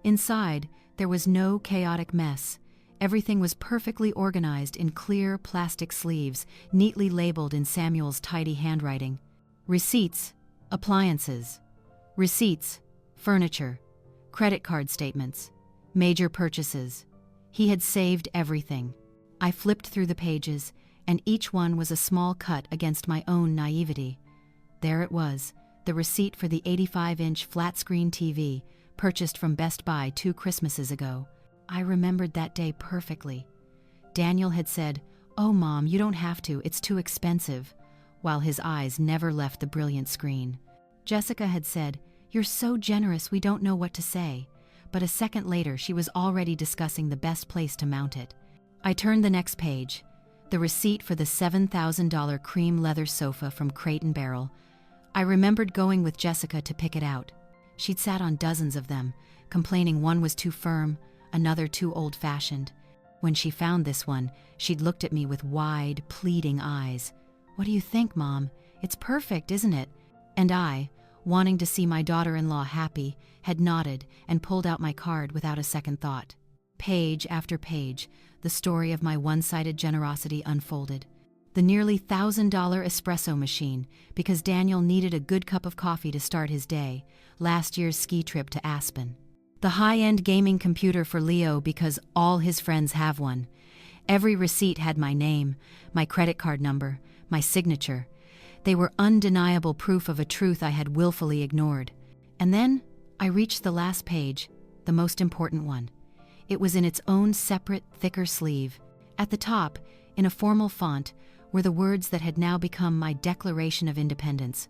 Inside, there was no chaotic mess. Everything was perfectly organized in clear plastic sleeves, neatly labeled in Samuel's tidy handwriting. Receipts, appliances. Receipts, furniture, credit card statements, major purchases. He had saved everything. I flipped through the pages, and each one was a small cut against my own naivety. There it was, the receipt for the 85-inch flat-screen TV, purchased from Best Buy 2 Christmases ago. I remembered that day perfectly. Daniel had said, "Oh, Mom, you don't have to, it's too expensive," while his eyes never left the brilliant screen. Jessica had said, "You're so generous we don't know what to say," but a second later she was already discussing the best place to mount it. I turned the next page, the receipt for the $7,000 cream leather sofa from Crate and Barrel. I remembered going with Jessica to pick it out. She'd sat on dozens of them, complaining one was too firm, another too old-fashioned. When she found this one, she'd looked at me with wide, pleading eyes. "What do you think, Mom? It's perfect, isn't it?" And I, wanting to see my daughter-in-law happy, had nodded and pulled out my card without a second thought. Page after page, the story of my one-sided generosity unfolded. The nearly $1,000 espresso machine, because Daniel needed a good cup of coffee to start his day, last year's ski trip to Aspen. The high-end gaming computer for Leo because all his friends have one. Every receipt had my name, my credit card number, my signature. They were undeniable proof of a truth I had willfully ignored. And then I reached the last page, the most important one. It was in its own separate, thicker sleeve. At the top, in a formal font, were the words that had now become my Declaration of Independence: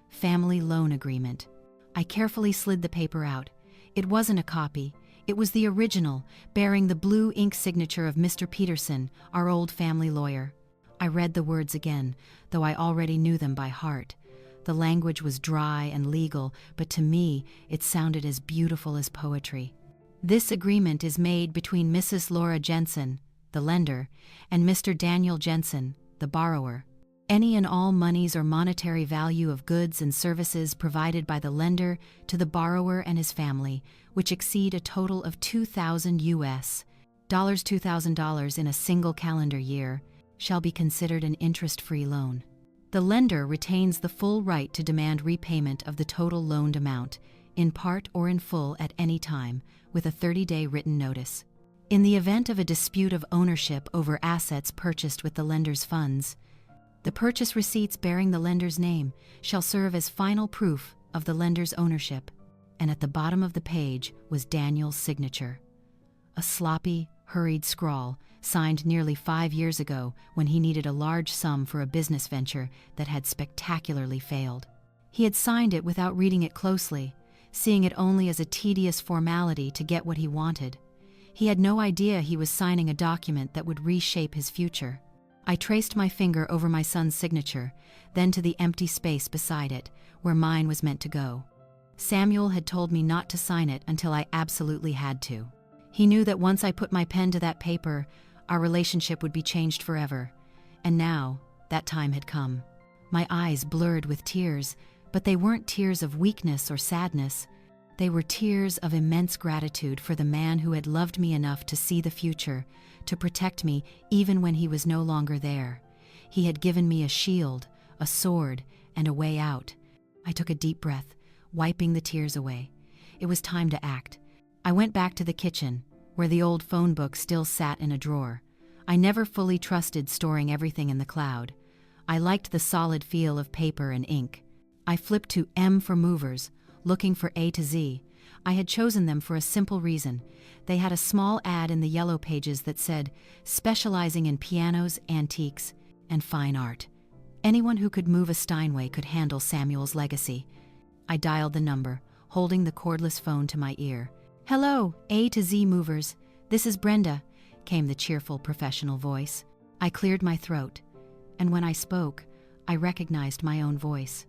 Family Loan Agreement. I carefully slid the paper out. It wasn't a copy. It was the original, bearing the blue ink signature of Mr. Peterson, our old family lawyer. I read the words again, though I already knew them by heart. The language was dry and legal, but to me, it sounded as beautiful as poetry. This agreement is made between Mrs. Laura Jensen, the lender, and Mr. Daniel Jensen, the borrower. Any and all monies or monetary value of goods and services provided by the lender to the borrower and his family, which exceed a total of $2,000 in a single calendar year, shall be considered an interest-free loan. The lender retains the full right to demand repayment of the total loaned amount, in part or in full at any time, with a 30-day written notice. In the event of a dispute of ownership over assets purchased with the lender's funds, the purchase receipts bearing the lender's name shall serve as final proof of the lender's ownership. And at the bottom of the page was Daniel's signature. A sloppy, hurried scrawl, signed nearly 5 years ago when he needed a large sum for a business venture that had spectacularly failed. He had signed it without reading it closely, seeing it only as a tedious formality to get what he wanted. He had no idea he was signing a document that would reshape his future. I traced my finger over my son's signature, then to the empty space beside it, where mine was meant to go. Samuel had told me not to sign it until I absolutely had to. He knew that once I put my pen to that paper, our relationship would be changed forever. And now, that time had come. My eyes blurred with tears, but they weren't tears of weakness or sadness. They were tears of immense gratitude for the man who had loved me enough to see the future, to protect me even when he was no longer there. He had given me a shield, a sword, and a way out. I took a deep breath, wiping the tears away. It was time to act. I went back to the kitchen, where the old phone book still sat in a drawer. I never fully trusted storing everything in the cloud. I liked the solid feel of paper and ink. I flipped to M for movers, looking for A to Z, I had chosen them for a simple reason. They had a small ad in the yellow pages that said, specializing in pianos, antiques, and fine art. Anyone who could move a Steinway could handle Samuel's legacy. I dialed the number, holding the cordless phone to my ear. "Hello, A to Z movers. This is Brenda," came the cheerful professional voice. I cleared my throat, and when I spoke, I recognized my own voice.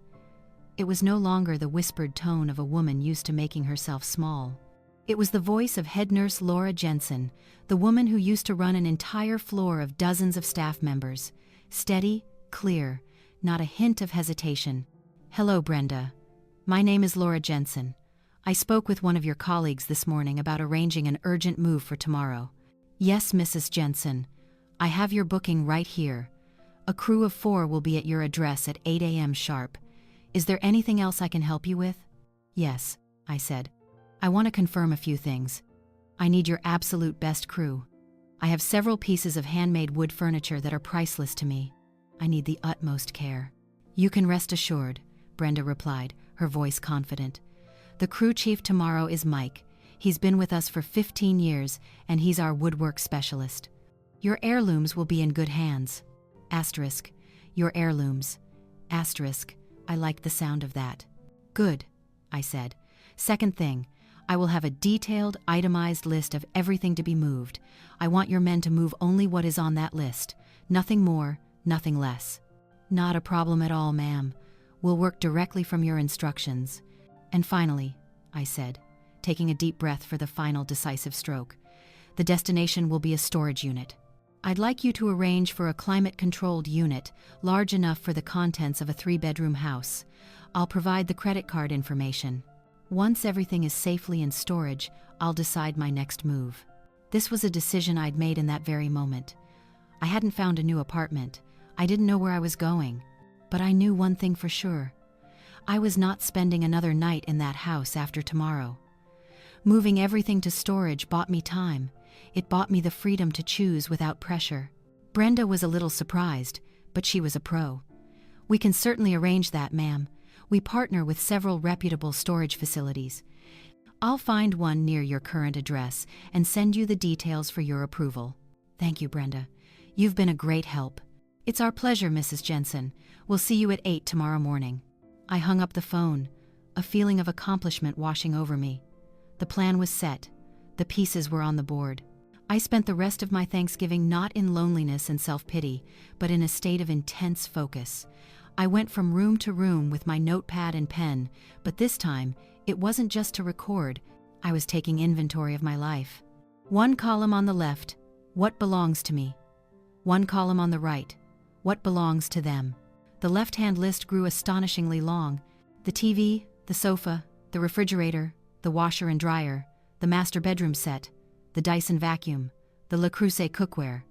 It was no longer the whispered tone of a woman used to making herself small. It was the voice of head nurse Laura Jensen, the woman who used to run an entire floor of dozens of staff members. Steady, clear, not a hint of hesitation. "Hello, Brenda. My name is Laura Jensen. I spoke with one of your colleagues this morning about arranging an urgent move for tomorrow." "Yes, Mrs. Jensen. I have your booking right here. A crew of 4 will be at your address at 8 a.m. sharp. Is there anything else I can help you with?" "Yes," I said. "I want to confirm a few things. I need your absolute best crew. I have several pieces of handmade wood furniture that are priceless to me. I need the utmost care." "You can rest assured," Brenda replied, her voice confident. "The crew chief tomorrow is Mike. He's been with us for 15 years, and he's our woodwork specialist. Your heirlooms will be in good hands. Asterisk, your heirlooms. Asterisk, I liked the sound of that. "Good," I said. "Second thing, I will have a detailed, itemized list of everything to be moved. I want your men to move only what is on that list. Nothing more, nothing less." "Not a problem at all, ma'am. We'll work directly from your instructions." "And finally," I said, taking a deep breath for the final decisive stroke, "the destination will be a storage unit. I'd like you to arrange for a climate-controlled unit, large enough for the contents of a 3-bedroom house. I'll provide the credit card information. Once everything is safely in storage, I'll decide my next move." This was a decision I'd made in that very moment. I hadn't found a new apartment. I didn't know where I was going. But I knew one thing for sure. I was not spending another night in that house after tomorrow. Moving everything to storage bought me time. It bought me the freedom to choose without pressure. Brenda was a little surprised, but she was a pro. "We can certainly arrange that, ma'am. We partner with several reputable storage facilities. I'll find one near your current address and send you the details for your approval." "Thank you, Brenda. You've been a great help." "It's our pleasure, Mrs. Jensen. We'll see you at 8 tomorrow morning." I hung up the phone, a feeling of accomplishment washing over me. The plan was set. The pieces were on the board. I spent the rest of my Thanksgiving not in loneliness and self-pity, but in a state of intense focus. I went from room to room with my notepad and pen, but this time, it wasn't just to record. I was taking inventory of my life. One column on the left, what belongs to me? One column on the right, what belongs to them? The left-hand list grew astonishingly long. The TV, the sofa, the refrigerator, the washer and dryer, the master bedroom set, the Dyson vacuum, the Le Creuset cookware,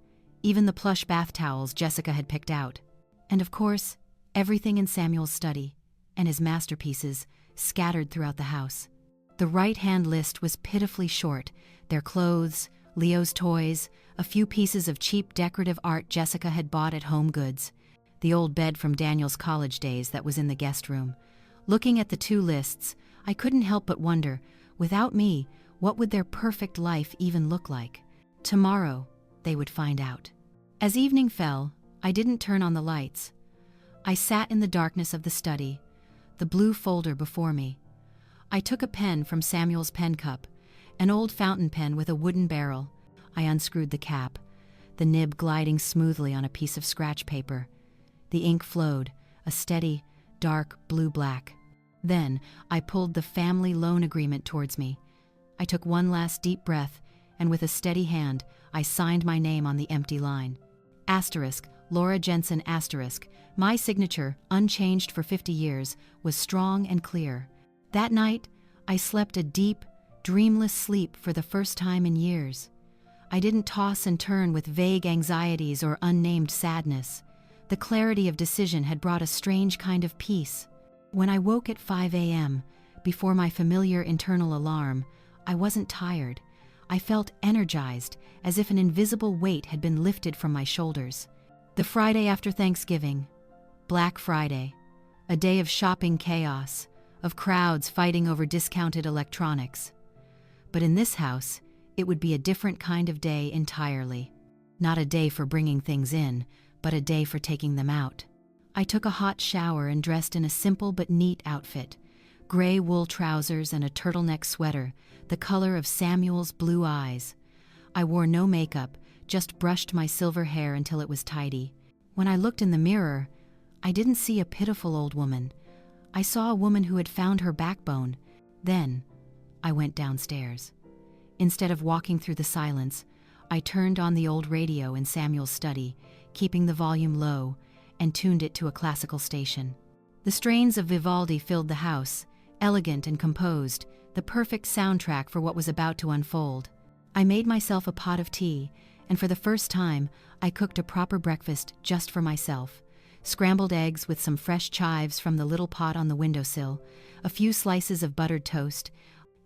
even the plush bath towels Jessica had picked out. And of course, everything in Samuel's study, and his masterpieces, scattered throughout the house. The right-hand list was pitifully short. Their clothes, Leo's toys, a few pieces of cheap decorative art Jessica had bought at Home Goods, the old bed from Daniel's college days that was in the guest room. Looking at the two lists, I couldn't help but wonder, without me, what would their perfect life even look like? Tomorrow, they would find out. As evening fell, I didn't turn on the lights. I sat in the darkness of the study, the blue folder before me. I took a pen from Samuel's pen cup, an old fountain pen with a wooden barrel. I unscrewed the cap, the nib gliding smoothly on a piece of scratch paper. The ink flowed, a steady, dark blue-black. Then I pulled the family loan agreement towards me. I took one last deep breath, and with a steady hand, I signed my name on the empty line. Asterisk, Laura Jensen asterisk. My signature, unchanged for 50 years, was strong and clear. That night, I slept a deep, dreamless sleep for the first time in years. I didn't toss and turn with vague anxieties or unnamed sadness. The clarity of decision had brought a strange kind of peace. When I woke at 5 a.m., before my familiar internal alarm, I wasn't tired. I felt energized, as if an invisible weight had been lifted from my shoulders. The Friday after Thanksgiving, Black Friday, a day of shopping chaos, of crowds fighting over discounted electronics. But in this house, it would be a different kind of day entirely. Not a day for bringing things in, but a day for taking them out. I took a hot shower and dressed in a simple but neat outfit. Gray wool trousers and a turtleneck sweater, the color of Samuel's blue eyes. I wore no makeup, just brushed my silver hair until it was tidy. When I looked in the mirror, I didn't see a pitiful old woman. I saw a woman who had found her backbone. Then, I went downstairs. Instead of walking through the silence, I turned on the old radio in Samuel's study, keeping the volume low, and tuned it to a classical station. The strains of Vivaldi filled the house, elegant and composed, the perfect soundtrack for what was about to unfold. I made myself a pot of tea, and for the first time, I cooked a proper breakfast just for myself. Scrambled eggs with some fresh chives from the little pot on the windowsill, a few slices of buttered toast,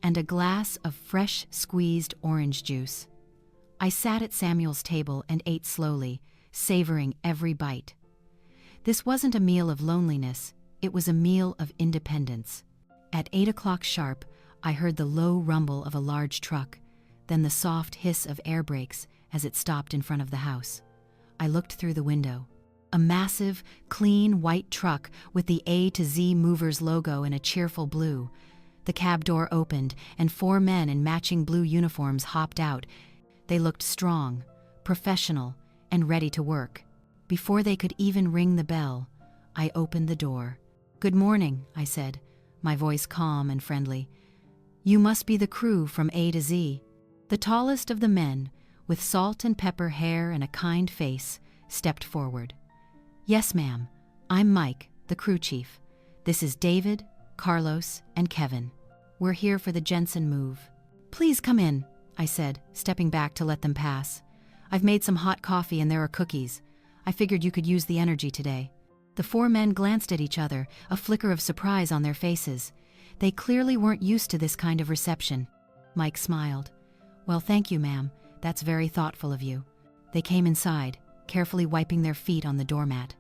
and a glass of fresh squeezed orange juice. I sat at Samuel's table and ate slowly, savoring every bite. This wasn't a meal of loneliness, it was a meal of independence. At 8 o'clock sharp, I heard the low rumble of a large truck, then the soft hiss of air brakes as it stopped in front of the house. I looked through the window. A massive, clean white truck with the A to Z Movers logo in a cheerful blue. The cab door opened, and 4 men in matching blue uniforms hopped out. They looked strong, professional, and ready to work. Before they could even ring the bell, I opened the door. "Good morning," I said, my voice calm and friendly. "You must be the crew from A to Z." The tallest of the men, with salt and pepper hair and a kind face, stepped forward. "Yes, ma'am. I'm Mike, the crew chief. This is David, Carlos, and Kevin. We're here for the Jensen move." "Please come in," I said, stepping back to let them pass. "I've made some hot coffee and there are cookies. I figured you could use the energy today." The 4 men glanced at each other, a flicker of surprise on their faces. They clearly weren't used to this kind of reception. Mike smiled. "Well, thank you, ma'am. That's very thoughtful of you." They came inside, carefully wiping their feet on the doormat.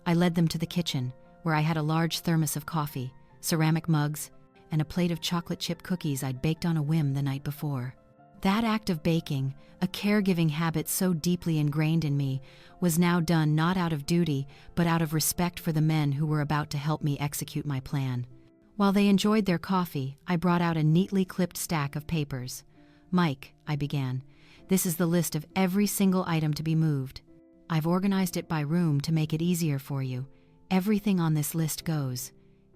I led them to the kitchen, where I had a large thermos of coffee, ceramic mugs, and a plate of chocolate chip cookies I'd baked on a whim the night before. That act of baking, a caregiving habit so deeply ingrained in me, was now done not out of duty, but out of respect for the men who were about to help me execute my plan. While they enjoyed their coffee, I brought out a neatly clipped stack of papers. "Mike," I began, "this is the list of every single item to be moved. I've organized it by room to make it easier for you. Everything on this list goes.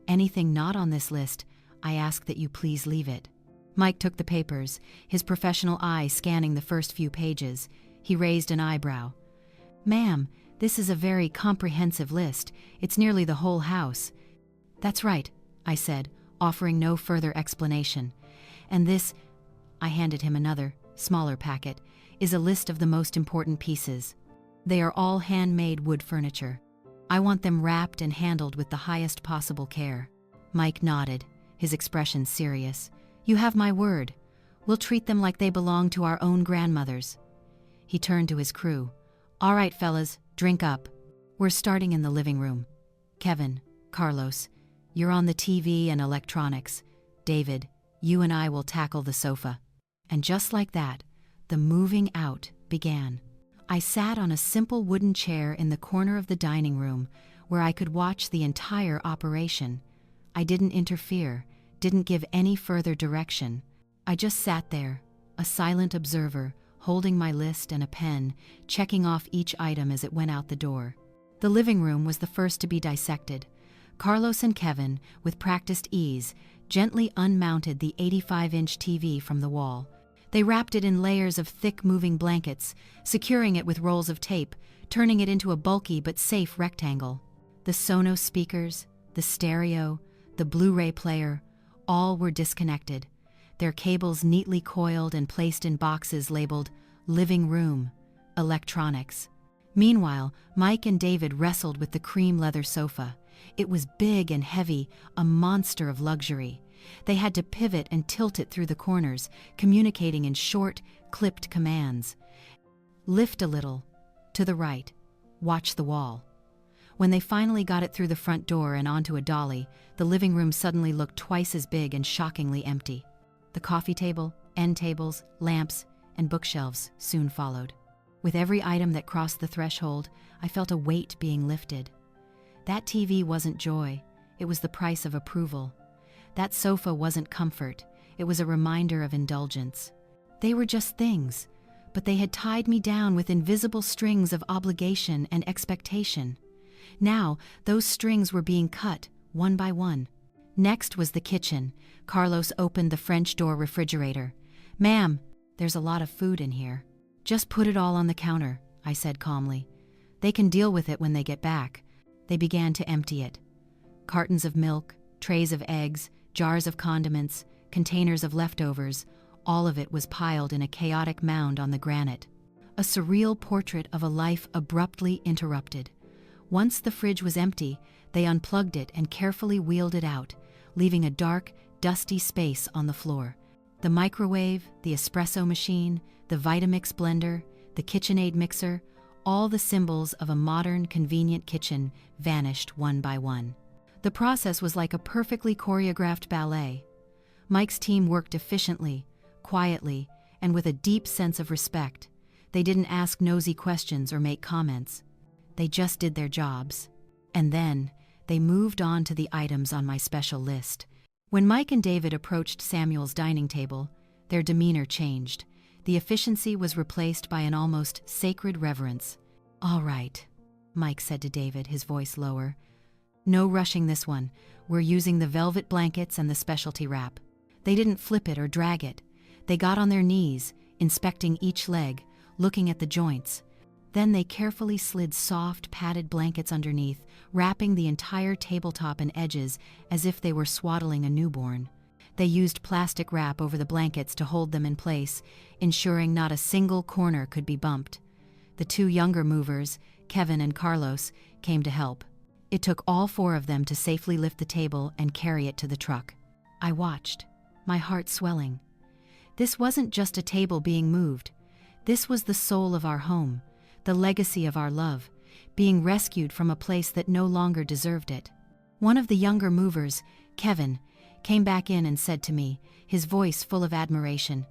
Anything not on this list, I ask that you please leave it." Mike took the papers, his professional eye scanning the first few pages. He raised an eyebrow. "Ma'am, this is a very comprehensive list. It's nearly the whole house." "That's right," I said, offering no further explanation. "And this," I handed him another, smaller packet, "is a list of the most important pieces. They are all handmade wood furniture. I want them wrapped and handled with the highest possible care." Mike nodded, his expression serious. "You have my word. We'll treat them like they belong to our own grandmothers." He turned to his crew. "All right, fellas, drink up. We're starting in the living room. Kevin, Carlos, you're on the TV and electronics. David, you and I will tackle the sofa." And just like that, the moving out began. I sat on a simple wooden chair in the corner of the dining room where I could watch the entire operation. I didn't interfere, didn't give any further direction. I just sat there, a silent observer, holding my list and a pen, checking off each item as it went out the door. The living room was the first to be dissected. Carlos and Kevin, with practiced ease, gently unmounted the 85-inch TV from the wall. They wrapped it in layers of thick moving blankets, securing it with rolls of tape, turning it into a bulky but safe rectangle. The Sonos speakers, the stereo, the Blu-ray player, all were disconnected, their cables neatly coiled and placed in boxes labeled "Living Room," "Electronics." Meanwhile, Mike and David wrestled with the cream leather sofa. It was big and heavy, a monster of luxury. They had to pivot and tilt it through the corners, communicating in short, clipped commands. "Lift a little. To the right. Watch the wall." When they finally got it through the front door and onto a dolly, the living room suddenly looked twice as big and shockingly empty. The coffee table, end tables, lamps, and bookshelves soon followed. With every item that crossed the threshold, I felt a weight being lifted. That TV wasn't joy, it was the price of approval. That sofa wasn't comfort, it was a reminder of indulgence. They were just things, but they had tied me down with invisible strings of obligation and expectation. Now, those strings were being cut, one by one. Next was the kitchen. Carlos opened the French door refrigerator. "Ma'am, there's a lot of food in here." "Just put it all on the counter," I said calmly. "They can deal with it when they get back." They began to empty it. Cartons of milk, trays of eggs, jars of condiments, containers of leftovers, all of it was piled in a chaotic mound on the granite. A surreal portrait of a life abruptly interrupted. Once the fridge was empty, they unplugged it and carefully wheeled it out, leaving a dark, dusty space on the floor. The microwave, the espresso machine, the Vitamix blender, the KitchenAid mixer, all the symbols of a modern, convenient kitchen vanished one by one. The process was like a perfectly choreographed ballet. Mike's team worked efficiently, quietly, and with a deep sense of respect. They didn't ask nosy questions or make comments. They just did their jobs. And then, they moved on to the items on my special list. When Mike and David approached Samuel's dining table, their demeanor changed. The efficiency was replaced by an almost sacred reverence. "All right," Mike said to David, his voice lower. "No rushing this one. We're using the velvet blankets and the specialty wrap." They didn't flip it or drag it. They got on their knees, inspecting each leg, looking at the joints. Then they carefully slid soft, padded blankets underneath, wrapping the entire tabletop and edges as if they were swaddling a newborn. They used plastic wrap over the blankets to hold them in place, ensuring not a single corner could be bumped. The two younger movers, Kevin and Carlos, came to help. It took all four of them to safely lift the table and carry it to the truck. I watched, my heart swelling. This wasn't just a table being moved. This was the soul of our home, the legacy of our love, being rescued from a place that no longer deserved it. One of the younger movers, Kevin, came back in and said to me, his voice full of admiration,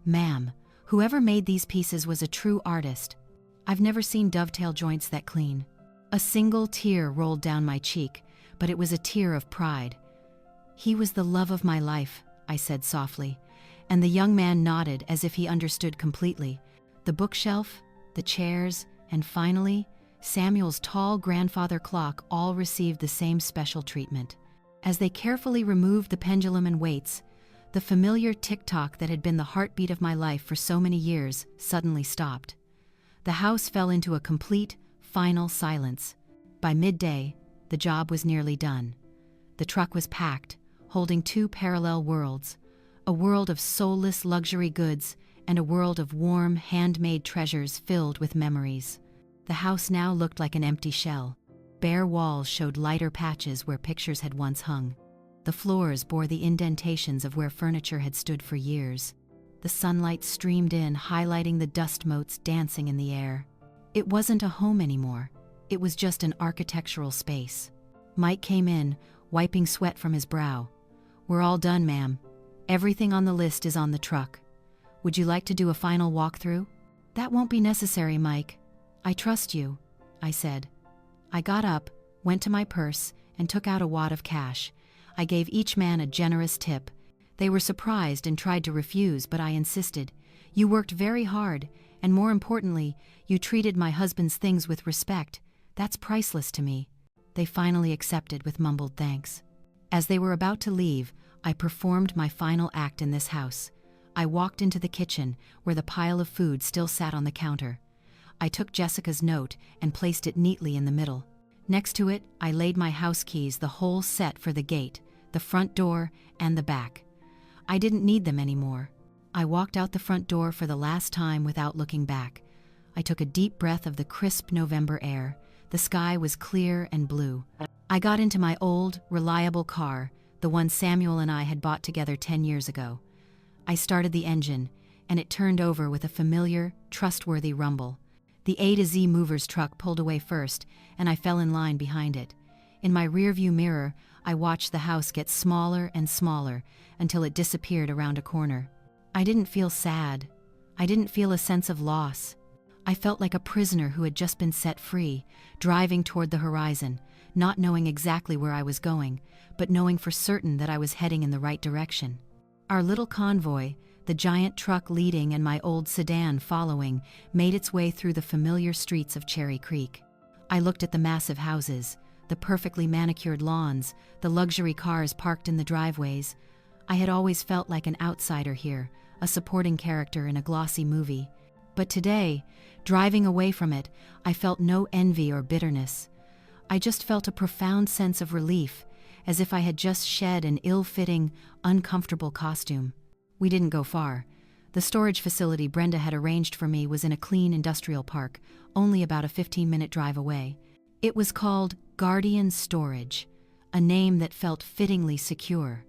"Ma'am, whoever made these pieces was a true artist. I've never seen dovetail joints that clean." A single tear rolled down my cheek, but it was a tear of pride. "He was the love of my life," I said softly, and the young man nodded as if he understood completely. The bookshelf, the chairs, and finally, Samuel's tall grandfather clock all received the same special treatment. As they carefully removed the pendulum and weights, the familiar tick-tock that had been the heartbeat of my life for so many years suddenly stopped. The house fell into a complete, final silence. By midday, the job was nearly done. The truck was packed, holding two parallel worlds, a world of soulless luxury goods and a world of warm, handmade treasures filled with memories. The house now looked like an empty shell. Bare walls showed lighter patches where pictures had once hung. The floors bore the indentations of where furniture had stood for years. The sunlight streamed in, highlighting the dust motes dancing in the air. It wasn't a home anymore. It was just an architectural space. Mike came in, wiping sweat from his brow. "We're all done, ma'am. Everything on the list is on the truck. Would you like to do a final walkthrough?" "That won't be necessary, Mike. I trust you," I said. I got up, went to my purse, and took out a wad of cash. I gave each man a generous tip. They were surprised and tried to refuse, but I insisted. "You worked very hard, and more importantly, you treated my husband's things with respect. That's priceless to me." They finally accepted with mumbled thanks. As they were about to leave, I performed my final act in this house. I walked into the kitchen, where the pile of food still sat on the counter. I took Jessica's note and placed it neatly in the middle. Next to it, I laid my house keys, the whole set for the gate, the front door, and the back. I didn't need them anymore. I walked out the front door for the last time without looking back. I took a deep breath of the crisp November air. The sky was clear and blue. I got into my old, reliable car, the one Samuel and I had bought together 10 years ago. I started the engine, and it turned over with a familiar, trustworthy rumble. The A to Z Movers truck pulled away first, and I fell in line behind it. In my rearview mirror, I watched the house get smaller and smaller until it disappeared around a corner. I didn't feel sad. I didn't feel a sense of loss. I felt like a prisoner who had just been set free, driving toward the horizon, not knowing exactly where I was going, but knowing for certain that I was heading in the right direction. Our little convoy, the giant truck leading and my old sedan following, made its way through the familiar streets of Cherry Creek. I looked at the massive houses, the perfectly manicured lawns, the luxury cars parked in the driveways. I had always felt like an outsider here, a supporting character in a glossy movie. But today, driving away from it, I felt no envy or bitterness. I just felt a profound sense of relief, as if I had just shed an ill-fitting, uncomfortable costume. We didn't go far. The storage facility Brenda had arranged for me was in a clean industrial park, only about a 15-minute drive away. It was called Guardian Storage, a name that felt fittingly secure.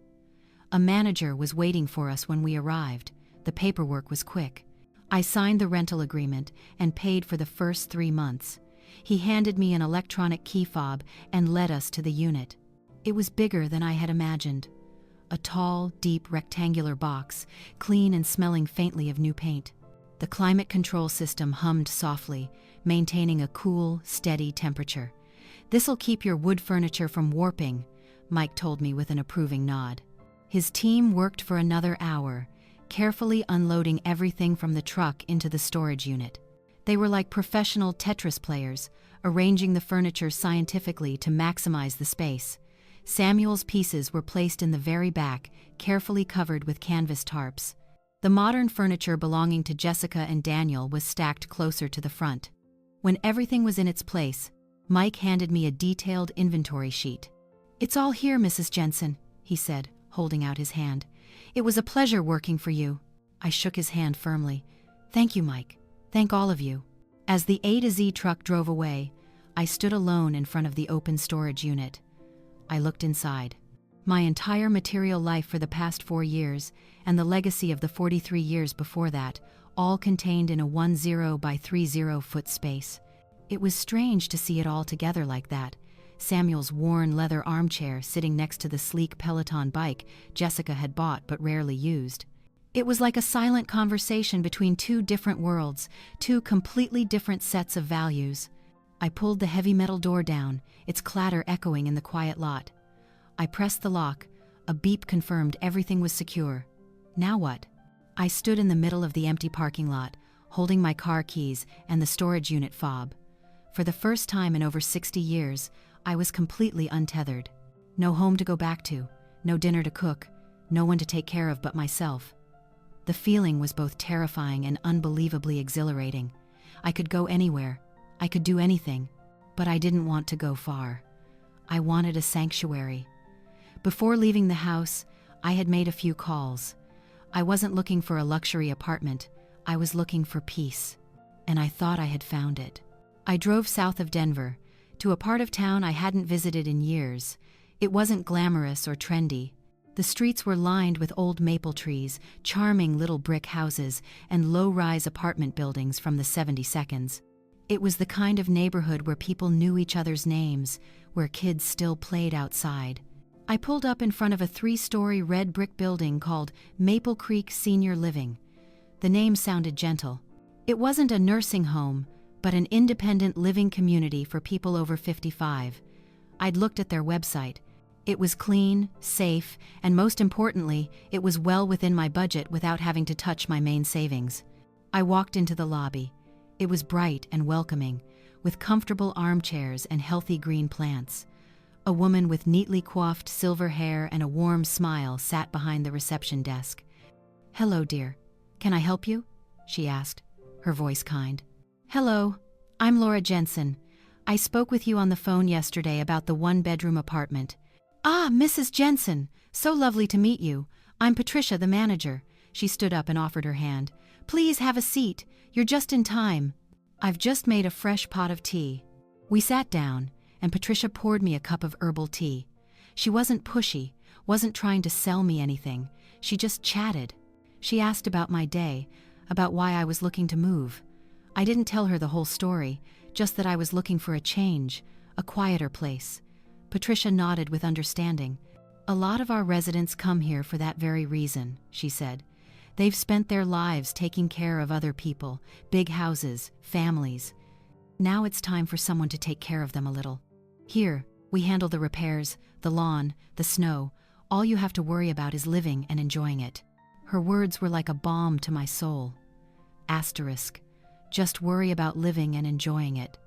A manager was waiting for us when we arrived. The paperwork was quick. I signed the rental agreement and paid for the first 3 months. He handed me an electronic key fob and led us to the unit. It was bigger than I had imagined. A tall, deep, rectangular box, clean and smelling faintly of new paint. The climate control system hummed softly, maintaining a cool, steady temperature. "This'll keep your wood furniture from warping," Mike told me with an approving nod. His team worked for another hour, carefully unloading everything from the truck into the storage unit. They were like professional Tetris players, arranging the furniture scientifically to maximize the space. Samuel's pieces were placed in the very back, carefully covered with canvas tarps. The modern furniture belonging to Jessica and Daniel was stacked closer to the front. When everything was in its place, Mike handed me a detailed inventory sheet. "It's all here, Mrs. Jensen," he said, holding out his hand. "It was a pleasure working for you." I shook his hand firmly. "Thank you, Mike. Thank all of you." As the A to Z truck drove away, I stood alone in front of the open storage unit. I looked inside. My entire material life for the past 4 years, and the legacy of the 43 years before that, all contained in a 10 by 30-foot space. It was strange to see it all together like that. Samuel's worn leather armchair sitting next to the sleek Peloton bike Jessica had bought but rarely used. It was like a silent conversation between 2 different worlds, 2 completely different sets of values. I pulled the heavy metal door down, its clatter echoing in the quiet lot. I pressed the lock. A beep confirmed everything was secure. Now what? I stood in the middle of the empty parking lot, holding my car keys and the storage unit fob. For the first time in over 60 years, I was completely untethered. No home to go back to, no dinner to cook, no one to take care of but myself. The feeling was both terrifying and unbelievably exhilarating. I could go anywhere. I could do anything, but I didn't want to go far. I wanted a sanctuary. Before leaving the house, I had made a few calls. I wasn't looking for a luxury apartment. I was looking for peace, and I thought I had found it. I drove south of Denver, to a part of town I hadn't visited in years. It wasn't glamorous or trendy. The streets were lined with old maple trees, charming little brick houses, and low-rise apartment buildings from the 72nds. It was the kind of neighborhood where people knew each other's names, where kids still played outside. I pulled up in front of a 3-story red brick building called Maple Creek Senior Living. The name sounded gentle. It wasn't a nursing home, but an independent living community for people over 55. I'd looked at their website. It was clean, safe, and most importantly, it was well within my budget without having to touch my main savings. I walked into the lobby. It was bright and welcoming, with comfortable armchairs and healthy green plants. A woman with neatly coiffed silver hair and a warm smile sat behind the reception desk. "Hello, dear. Can I help you?" she asked, her voice kind. "Hello, I'm Laura Jensen. I spoke with you on the phone yesterday about the 1-bedroom apartment." "Ah, Mrs. Jensen, so lovely to meet you. I'm Patricia, the manager." She stood up and offered her hand. "Please have a seat. You're just in time. I've just made a fresh pot of tea." We sat down, and Patricia poured me a cup of herbal tea. She wasn't pushy, wasn't trying to sell me anything. She just chatted. She asked about my day, about why I was looking to move. I didn't tell her the whole story, just that I was looking for a change, a quieter place. Patricia nodded with understanding. "A lot of our residents come here for that very reason," she said. "They've spent their lives taking care of other people, big houses, families. Now it's time for someone to take care of them a little. Here, we handle the repairs, the lawn, the snow. All you have to worry about is living and enjoying it." Her words were like a balm to my soul. Asterisk. Just worry about living and enjoying it.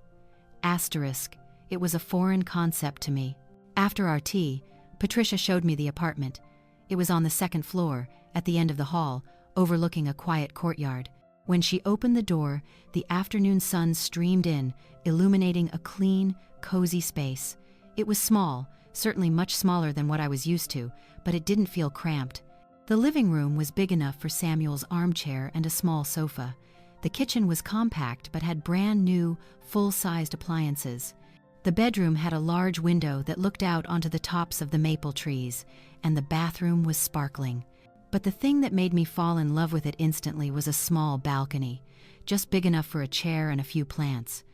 Asterisk. It was a foreign concept to me. After our tea, Patricia showed me the apartment. It was on the second floor, at the end of the hall, overlooking a quiet courtyard. When she opened the door, the afternoon sun streamed in, illuminating a clean, cozy space. It was small, certainly much smaller than what I was used to, but it didn't feel cramped. The living room was big enough for Samuel's armchair and a small sofa. The kitchen was compact but had brand new, full-sized appliances. The bedroom had a large window that looked out onto the tops of the maple trees, and the bathroom was sparkling. But the thing that made me fall in love with it instantly was a small balcony, just big enough for a chair and a few plants.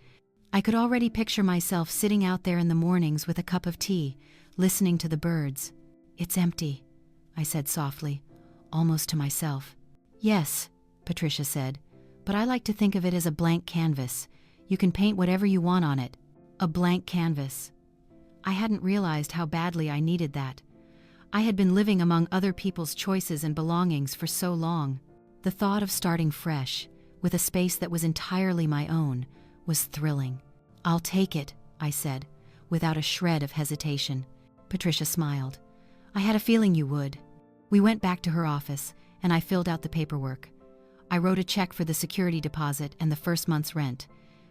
I could already picture myself sitting out there in the mornings with a cup of tea, listening to the birds. "It's empty," I said softly, almost to myself. "Yes," Patricia said, "but I like to think of it as a blank canvas. You can paint whatever you want on it. A blank canvas." I hadn't realized how badly I needed that. I had been living among other people's choices and belongings for so long. The thought of starting fresh, with a space that was entirely my own, was thrilling. "I'll take it," I said, without a shred of hesitation. Patricia smiled. "I had a feeling you would." We went back to her office, and I filled out the paperwork. I wrote a check for the security deposit and the first month's rent.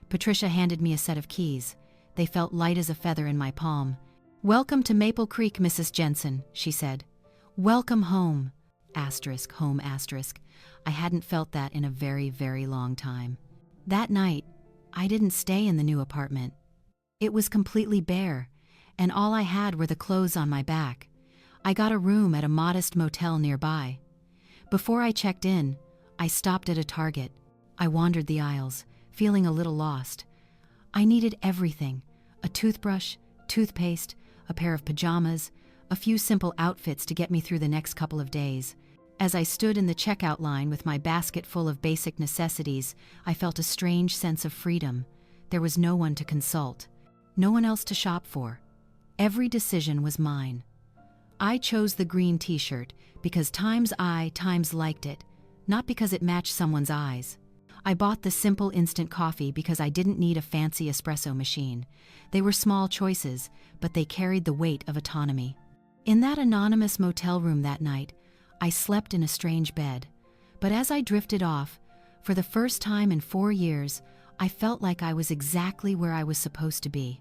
Patricia handed me a set of keys. They felt light as a feather in my palm. "Welcome to Maple Creek, Mrs. Jensen," she said. "Welcome home." Home asterisk. I hadn't felt that in a very, very long time. That night, I didn't stay in the new apartment. It was completely bare, and all I had were the clothes on my back. I got a room at a modest motel nearby. Before I checked in, I stopped at a Target. I wandered the aisles, feeling a little lost. I needed everything: a toothbrush, toothpaste, a pair of pajamas, a few simple outfits to get me through the next couple of days. As I stood in the checkout line with my basket full of basic necessities, I felt a strange sense of freedom. There was no one to consult, no one else to shop for. Every decision was mine. I chose the green t-shirt because times liked it, not because it matched someone's eyes. I bought the simple instant coffee because I didn't need a fancy espresso machine. They were small choices, but they carried the weight of autonomy. In that anonymous motel room that night, I slept in a strange bed. But as I drifted off, for the first time in 4 years, I felt like I was exactly where I was supposed to be.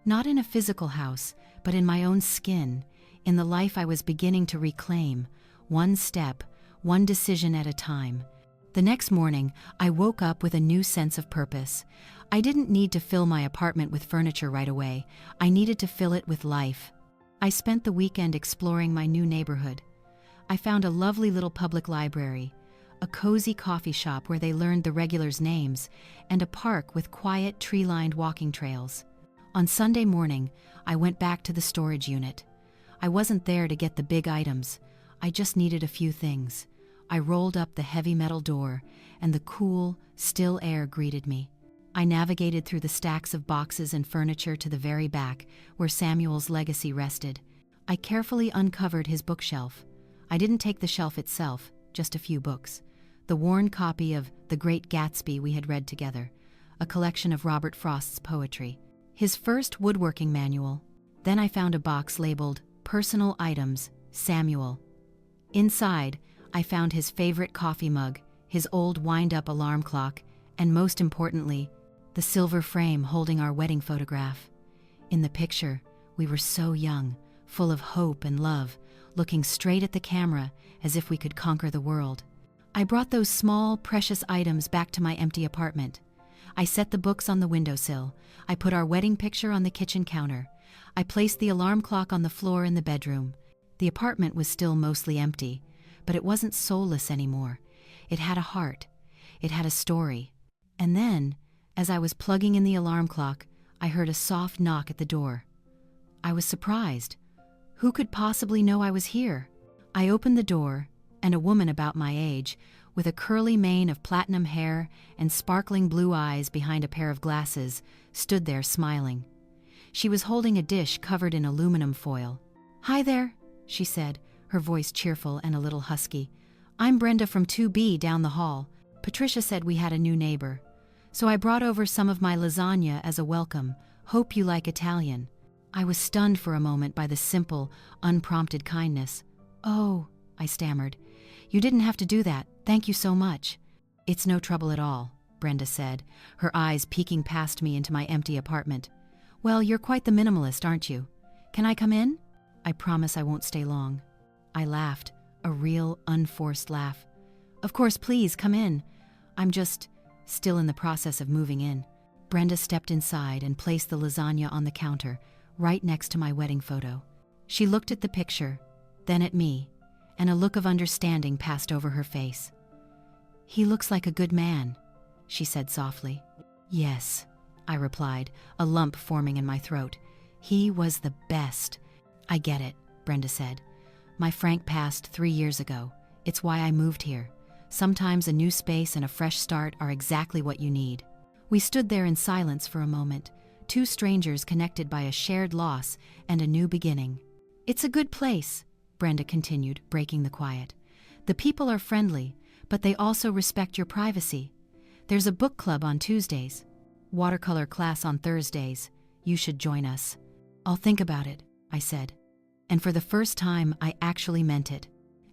Not in a physical house, but in my own skin, in the life I was beginning to reclaim, one step, one decision at a time. The next morning, I woke up with a new sense of purpose. I didn't need to fill my apartment with furniture right away. I needed to fill it with life. I spent the weekend exploring my new neighborhood. I found a lovely little public library, a cozy coffee shop where they learned the regulars' names, and a park with quiet, tree-lined walking trails. On Sunday morning, I went back to the storage unit. I wasn't there to get the big items. I just needed a few things. I rolled up the heavy metal door, and the cool, still air greeted me. I navigated through the stacks of boxes and furniture to the very back, where Samuel's legacy rested. I carefully uncovered his bookshelf. I didn't take the shelf itself, just a few books. The worn copy of The Great Gatsby we had read together, a collection of Robert Frost's poetry, his first woodworking manual. Then I found a box labeled Personal Items, Samuel. Inside, I found his favorite coffee mug, his old wind-up alarm clock, and most importantly, the silver frame holding our wedding photograph. In the picture, we were so young, full of hope and love, looking straight at the camera as if we could conquer the world. I brought those small, precious items back to my empty apartment. I set the books on the windowsill. I put our wedding picture on the kitchen counter. I placed the alarm clock on the floor in the bedroom. The apartment was still mostly empty, but it wasn't soulless anymore. It had a heart. It had a story. And then, as I was plugging in the alarm clock, I heard a soft knock at the door. I was surprised. Who could possibly know I was here? I opened the door, and a woman about my age, with a curly mane of platinum hair and sparkling blue eyes behind a pair of glasses, stood there smiling. She was holding a dish covered in aluminum foil. "Hi there," she said, her voice cheerful and a little husky. "I'm Brenda from 2B down the hall. Patricia said we had a new neighbor. So I brought over some of my lasagna as a welcome. Hope you like Italian." I was stunned for a moment by the simple, unprompted kindness. "Oh," I stammered. "You didn't have to do that. Thank you so much." "It's no trouble at all," Brenda said, her eyes peeking past me into my empty apartment. "Well, you're quite the minimalist, aren't you? Can I come in? I promise I won't stay long." I laughed, a real, unforced laugh. "Of course, please, come in. I'm just still in the process of moving in." Brenda stepped inside and placed the lasagna on the counter, right next to my wedding photo. She looked at the picture, then at me, and a look of understanding passed over her face. "He looks like a good man," she said softly. "Yes," I replied, a lump forming in my throat. "He was the best." "I get it," Brenda said. "My Frank passed 3 years ago. It's why I moved here. Sometimes a new space and a fresh start are exactly what you need." We stood there in silence for a moment, two strangers connected by a shared loss and a new beginning. "It's a good place," Brenda continued, breaking the quiet. "The people are friendly, but they also respect your privacy. There's a book club on Tuesdays, watercolor class on Thursdays. You should join us." "I'll think about it," I said. And for the first time, I actually meant it.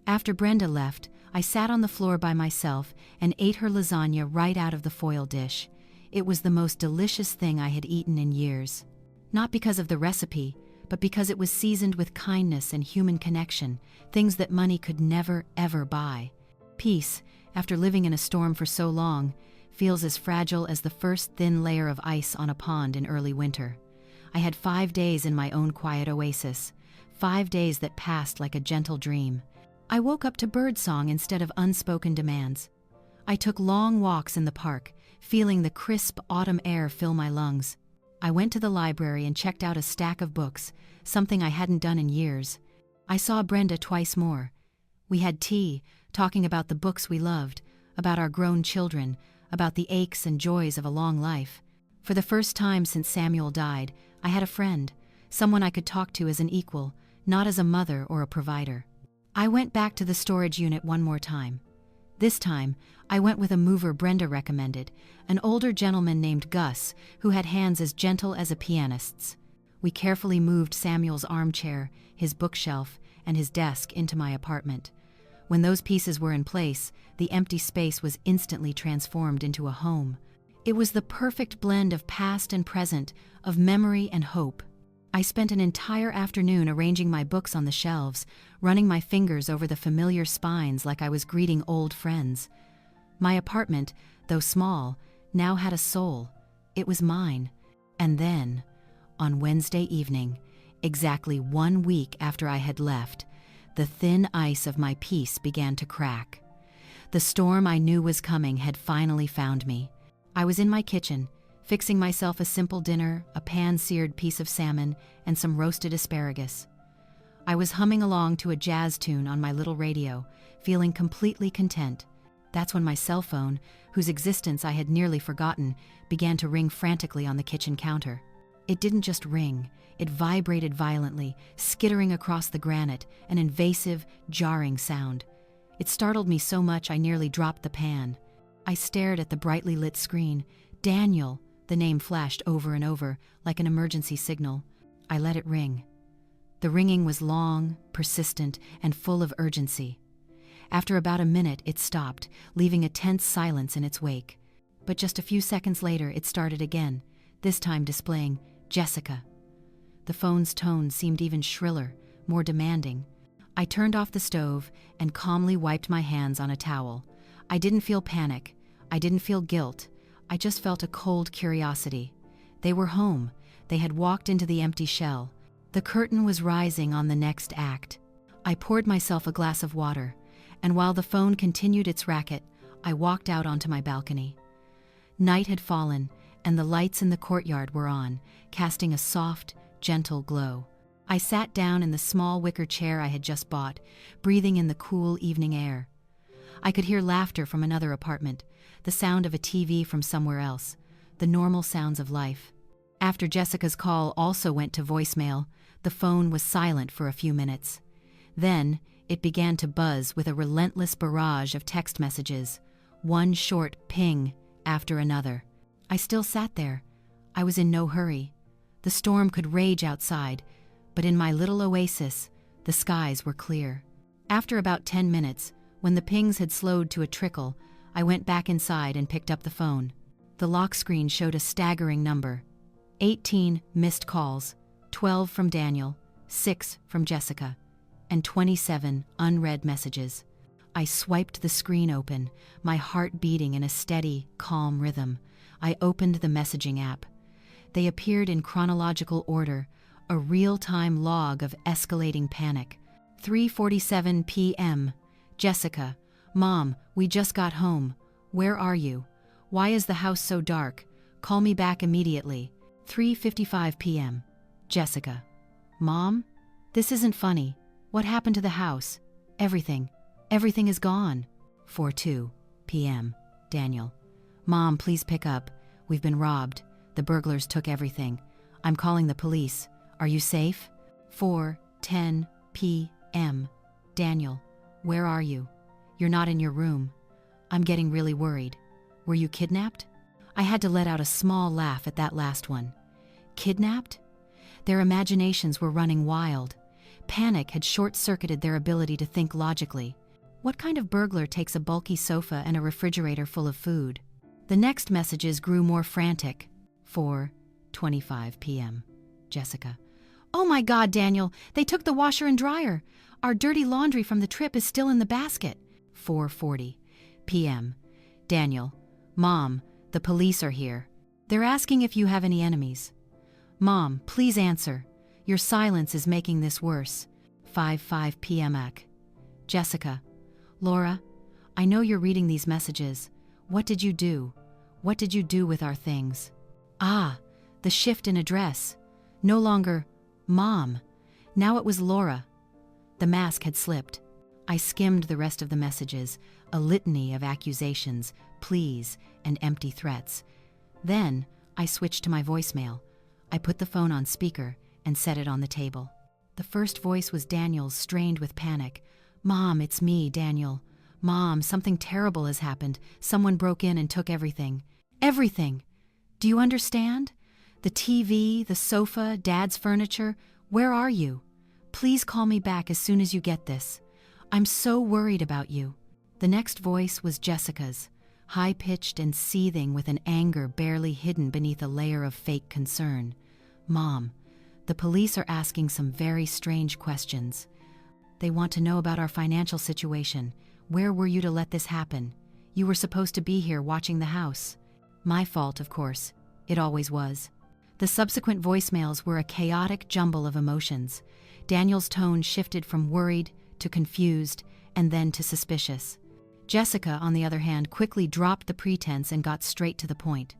After Brenda left, I sat on the floor by myself and ate her lasagna right out of the foil dish. It was the most delicious thing I had eaten in years. Not because of the recipe, but because it was seasoned with kindness and human connection, things that money could never, ever buy. Peace, after living in a storm for so long, feels as fragile as the first thin layer of ice on a pond in early winter. I had 5 days in my own quiet oasis, 5 days that passed like a gentle dream. I woke up to birdsong instead of unspoken demands. I took long walks in the park, feeling the crisp autumn air fill my lungs. I went to the library and checked out a stack of books, something I hadn't done in years. I saw Brenda twice more. We had tea, talking about the books we loved, about our grown children, about the aches and joys of a long life. For the first time since Samuel died, I had a friend, someone I could talk to as an equal, not as a mother or a provider. I went back to the storage unit one more time. This time, I went with a mover Brenda recommended, an older gentleman named Gus, who had hands as gentle as a pianist's. We carefully moved Samuel's armchair, his bookshelf, and his desk into my apartment. When those pieces were in place, the empty space was instantly transformed into a home. It was the perfect blend of past and present, of memory and hope. I spent an entire afternoon arranging my books on the shelves, running my fingers over the familiar spines like I was greeting old friends. My apartment, though small, now had a soul. It was mine. And then, on Wednesday evening, exactly 1 week after I had left, the thin ice of my peace began to crack. The storm I knew was coming had finally found me. I was in my kitchen, fixing myself a simple dinner, a pan-seared piece of salmon, and some roasted asparagus. I was humming along to a jazz tune on my little radio, feeling completely content. That's when my cell phone, whose existence I had nearly forgotten, began to ring frantically on the kitchen counter. It didn't just ring, it vibrated violently, skittering across the granite, an invasive, jarring sound. It startled me so much I nearly dropped the pan. I stared at the brightly lit screen. "Daniel," the name flashed over and over, like an emergency signal. I let it ring. The ringing was long, persistent, and full of urgency. After about a minute, it stopped, leaving a tense silence in its wake. But just a few seconds later, it started again, this time displaying "Jessica." The phone's tone seemed even shriller, more demanding. I turned off the stove and calmly wiped my hands on a towel. I didn't feel panic. I didn't feel guilt. I just felt a cold curiosity. They were home. They had walked into the empty shell. The curtain was rising on the next act. I poured myself a glass of water, and while the phone continued its racket, I walked out onto my balcony. Night had fallen, and the lights in the courtyard were on, casting a soft, gentle glow. I sat down in the small wicker chair I had just bought, breathing in the cool evening air. I could hear laughter from another apartment, the sound of a TV from somewhere else, the normal sounds of life. After Jessica's call also went to voicemail, the phone was silent for a few minutes. Then, it began to buzz with a relentless barrage of text messages, one short ping after another. I still sat there. I was in no hurry. The storm could rage outside, but in my little oasis, the skies were clear. After about 10 minutes, when the pings had slowed to a trickle, I went back inside and picked up the phone. The lock screen showed a staggering number: 18 missed calls, 12 from Daniel, 6 from Jessica, and 27 unread messages. I swiped the screen open, my heart beating in a steady, calm rhythm. I opened the messaging app. They appeared in chronological order, a real-time log of escalating panic. 3:47 p.m. Jessica, Mom, we just got home. Where are you? Why is the house so dark? Call me back immediately. 3:55 p.m. Jessica, Mom, this isn't funny. What happened to the house? Everything is gone. 4:02 p.m. Daniel, Mom, please pick up. We've been robbed. The burglars took everything. I'm calling the police. Are you safe? 4:10 p.m. Daniel, where are you? You're not in your room. I'm getting really worried. Were you kidnapped? I had to let out a small laugh at that last one. Kidnapped? Their imaginations were running wild. Panic had short-circuited their ability to think logically. What kind of burglar takes a bulky sofa and a refrigerator full of food? The next messages grew more frantic. 4:25 p.m. Jessica, oh my God, Daniel, they took the washer and dryer. Our dirty laundry from the trip is still in the basket. 4:40 p.m. Daniel, Mom, the police are here. They're asking if you have any enemies. Mom, please answer. Your silence is making this worse. 5:05 p.m. Jessica, Laura, I know you're reading these messages. What did you do? What did you do with our things? Ah, the shift in address. No longer, Mom. Now it was Laura. The mask had slipped. I skimmed the rest of the messages, a litany of accusations, pleas, and empty threats. Then, I switched to my voicemail. I put the phone on speaker and set it on the table. The first voice was Daniel's, strained with panic. Mom, it's me, Daniel. Mom, something terrible has happened. Someone broke in and took everything. Everything! Do you understand? The TV, the sofa, Dad's furniture. Where are you? Please call me back as soon as you get this. I'm so worried about you. The next voice was Jessica's, high-pitched and seething with an anger barely hidden beneath a layer of fake concern. Mom, the police are asking some very strange questions. They want to know about our financial situation. Where were you to let this happen? You were supposed to be here watching the house. My fault, of course. It always was. The subsequent voicemails were a chaotic jumble of emotions. Daniel's tone shifted from worried to confused and then to suspicious. Jessica, on the other hand, quickly dropped the pretense and got straight to the point.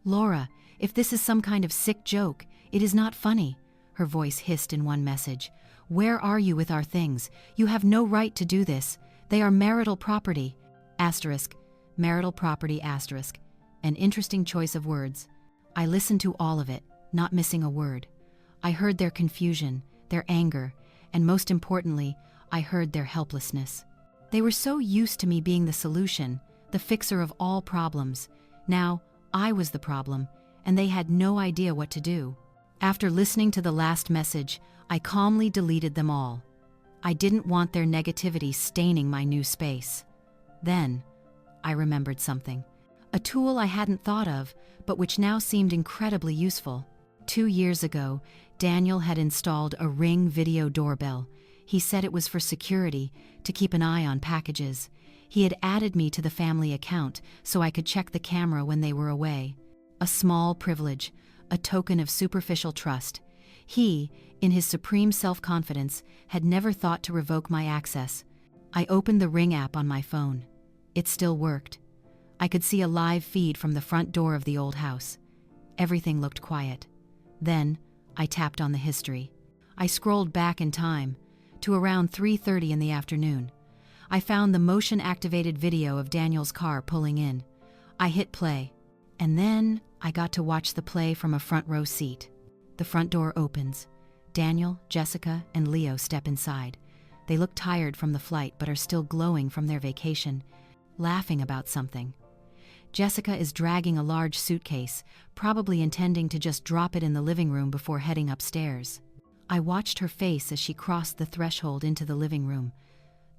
Laura, if this is some kind of sick joke, it is not funny, her voice hissed in one message. Where are you with our things? You have no right to do this. They are marital property. Asterisk, marital property asterisk. An interesting choice of words. I listened to all of it, not missing a word. I heard their confusion, their anger, and most importantly, I heard their helplessness. They were so used to me being the solution, the fixer of all problems. Now, I was the problem, and they had no idea what to do. After listening to the last message, I calmly deleted them all. I didn't want their negativity staining my new space. Then, I remembered something. A tool I hadn't thought of, but which now seemed incredibly useful. 2 years ago, Daniel had installed a Ring video doorbell. He said it was for security, to keep an eye on packages. He had added me to the family account so I could check the camera when they were away. A small privilege, a token of superficial trust. He, in his supreme self-confidence, had never thought to revoke my access. I opened the Ring app on my phone. It still worked. I could see a live feed from the front door of the old house. Everything looked quiet. Then, I tapped on the history. I scrolled back in time, to around 3:30 in the afternoon. I found the motion-activated video of Daniel's car pulling in. I hit play. And then, I got to watch the play from a front row seat. The front door opens. Daniel, Jessica, and Leo step inside. They look tired from the flight but are still glowing from their vacation, laughing about something. Jessica is dragging a large suitcase, probably intending to just drop it in the living room before heading upstairs. I watched her face as she crossed the threshold into the living room.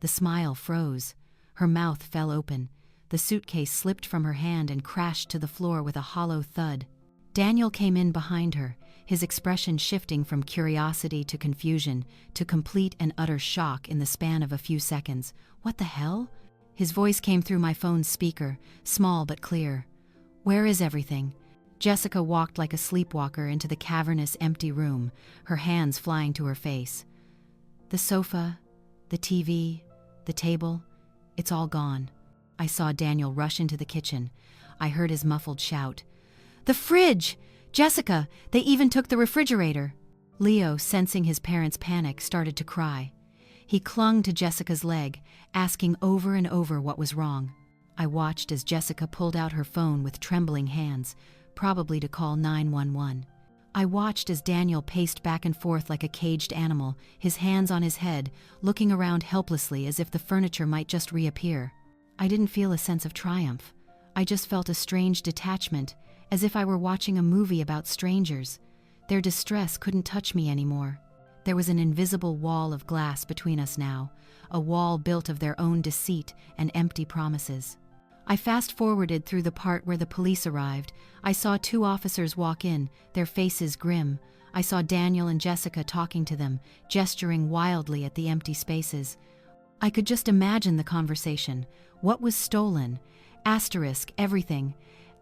The smile froze. Her mouth fell open. The suitcase slipped from her hand and crashed to the floor with a hollow thud. Daniel came in behind her, his expression shifting from curiosity to confusion to complete and utter shock in the span of a few seconds. "What the hell?" His voice came through my phone's speaker, small but clear. "Where is everything?" Jessica walked like a sleepwalker into the cavernous, empty room, her hands flying to her face. "The sofa, the TV, the table, it's all gone." I saw Daniel rush into the kitchen. I heard his muffled shout. "The fridge! Jessica, they even took the refrigerator!" Leo, sensing his parents' panic, started to cry. He clung to Jessica's leg, asking over and over what was wrong. I watched as Jessica pulled out her phone with trembling hands, probably to call 911. I watched as Daniel paced back and forth like a caged animal, his hands on his head, looking around helplessly as if the furniture might just reappear. I didn't feel a sense of triumph. I just felt a strange detachment, as if I were watching a movie about strangers. Their distress couldn't touch me anymore. There was an invisible wall of glass between us now, a wall built of their own deceit and empty promises. I fast-forwarded through the part where the police arrived. I saw 2 officers walk in, their faces grim. I saw Daniel and Jessica talking to them, gesturing wildly at the empty spaces. I could just imagine the conversation. What was stolen? Asterisk, everything.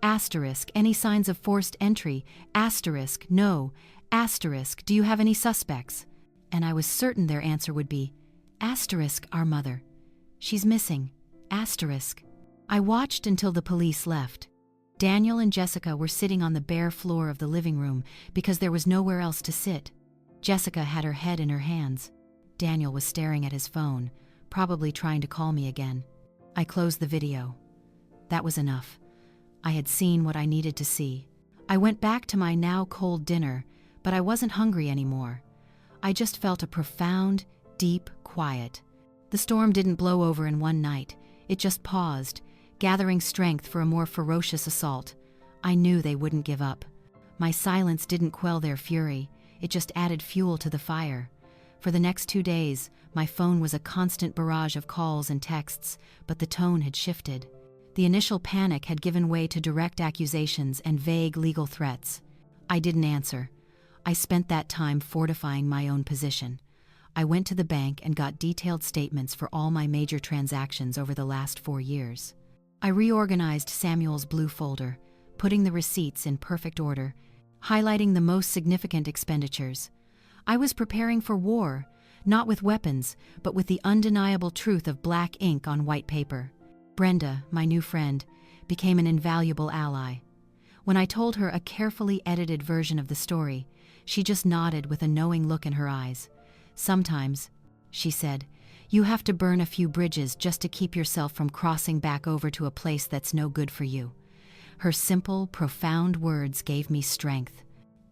Asterisk, any signs of forced entry? Asterisk, no. Asterisk, do you have any suspects? And I was certain their answer would be, asterisk, our mother. She's missing. Asterisk. I watched until the police left. Daniel and Jessica were sitting on the bare floor of the living room because there was nowhere else to sit. Jessica had her head in her hands. Daniel was staring at his phone, probably trying to call me again. I closed the video. That was enough. I had seen what I needed to see. I went back to my now cold dinner, but I wasn't hungry anymore. I just felt a profound, deep quiet. The storm didn't blow over in one night. It just paused, gathering strength for a more ferocious assault. I knew they wouldn't give up. My silence didn't quell their fury. It just added fuel to the fire. For the next 2 days, my phone was a constant barrage of calls and texts, but the tone had shifted. The initial panic had given way to direct accusations and vague legal threats. I didn't answer. I spent that time fortifying my own position. I went to the bank and got detailed statements for all my major transactions over the last 4 years. I reorganized Samuel's blue folder, putting the receipts in perfect order, highlighting the most significant expenditures. I was preparing for war, not with weapons, but with the undeniable truth of black ink on white paper. Brenda, my new friend, became an invaluable ally. When I told her a carefully edited version of the story, she just nodded with a knowing look in her eyes. "Sometimes," she said, "you have to burn a few bridges just to keep yourself from crossing back over to a place that's no good for you." Her simple, profound words gave me strength.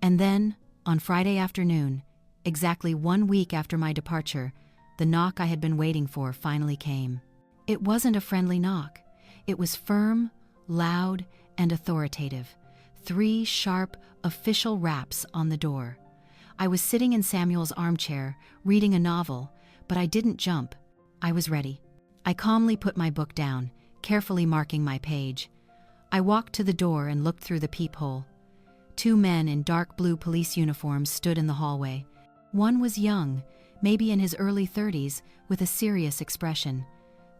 And then, on Friday afternoon, exactly 1 week after my departure, the knock I had been waiting for finally came. It wasn't a friendly knock. It was firm, loud, and authoritative. 3 sharp, official raps on the door. I was sitting in Samuel's armchair, reading a novel, but I didn't jump. I was ready. I calmly put my book down, carefully marking my page. I walked to the door and looked through the peephole. 2 men in dark blue police uniforms stood in the hallway. One was young, maybe in his early 30s, with a serious expression.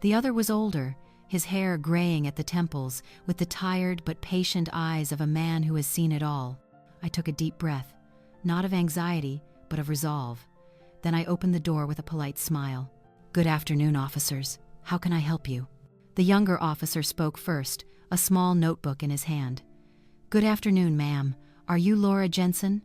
The other was older, his hair graying at the temples, with the tired but patient eyes of a man who has seen it all. I took a deep breath, not of anxiety, but of resolve. Then I opened the door with a polite smile. "Good afternoon, officers. How can I help you?" The younger officer spoke first, a small notebook in his hand. "Good afternoon, ma'am. Are you Laura Jensen?"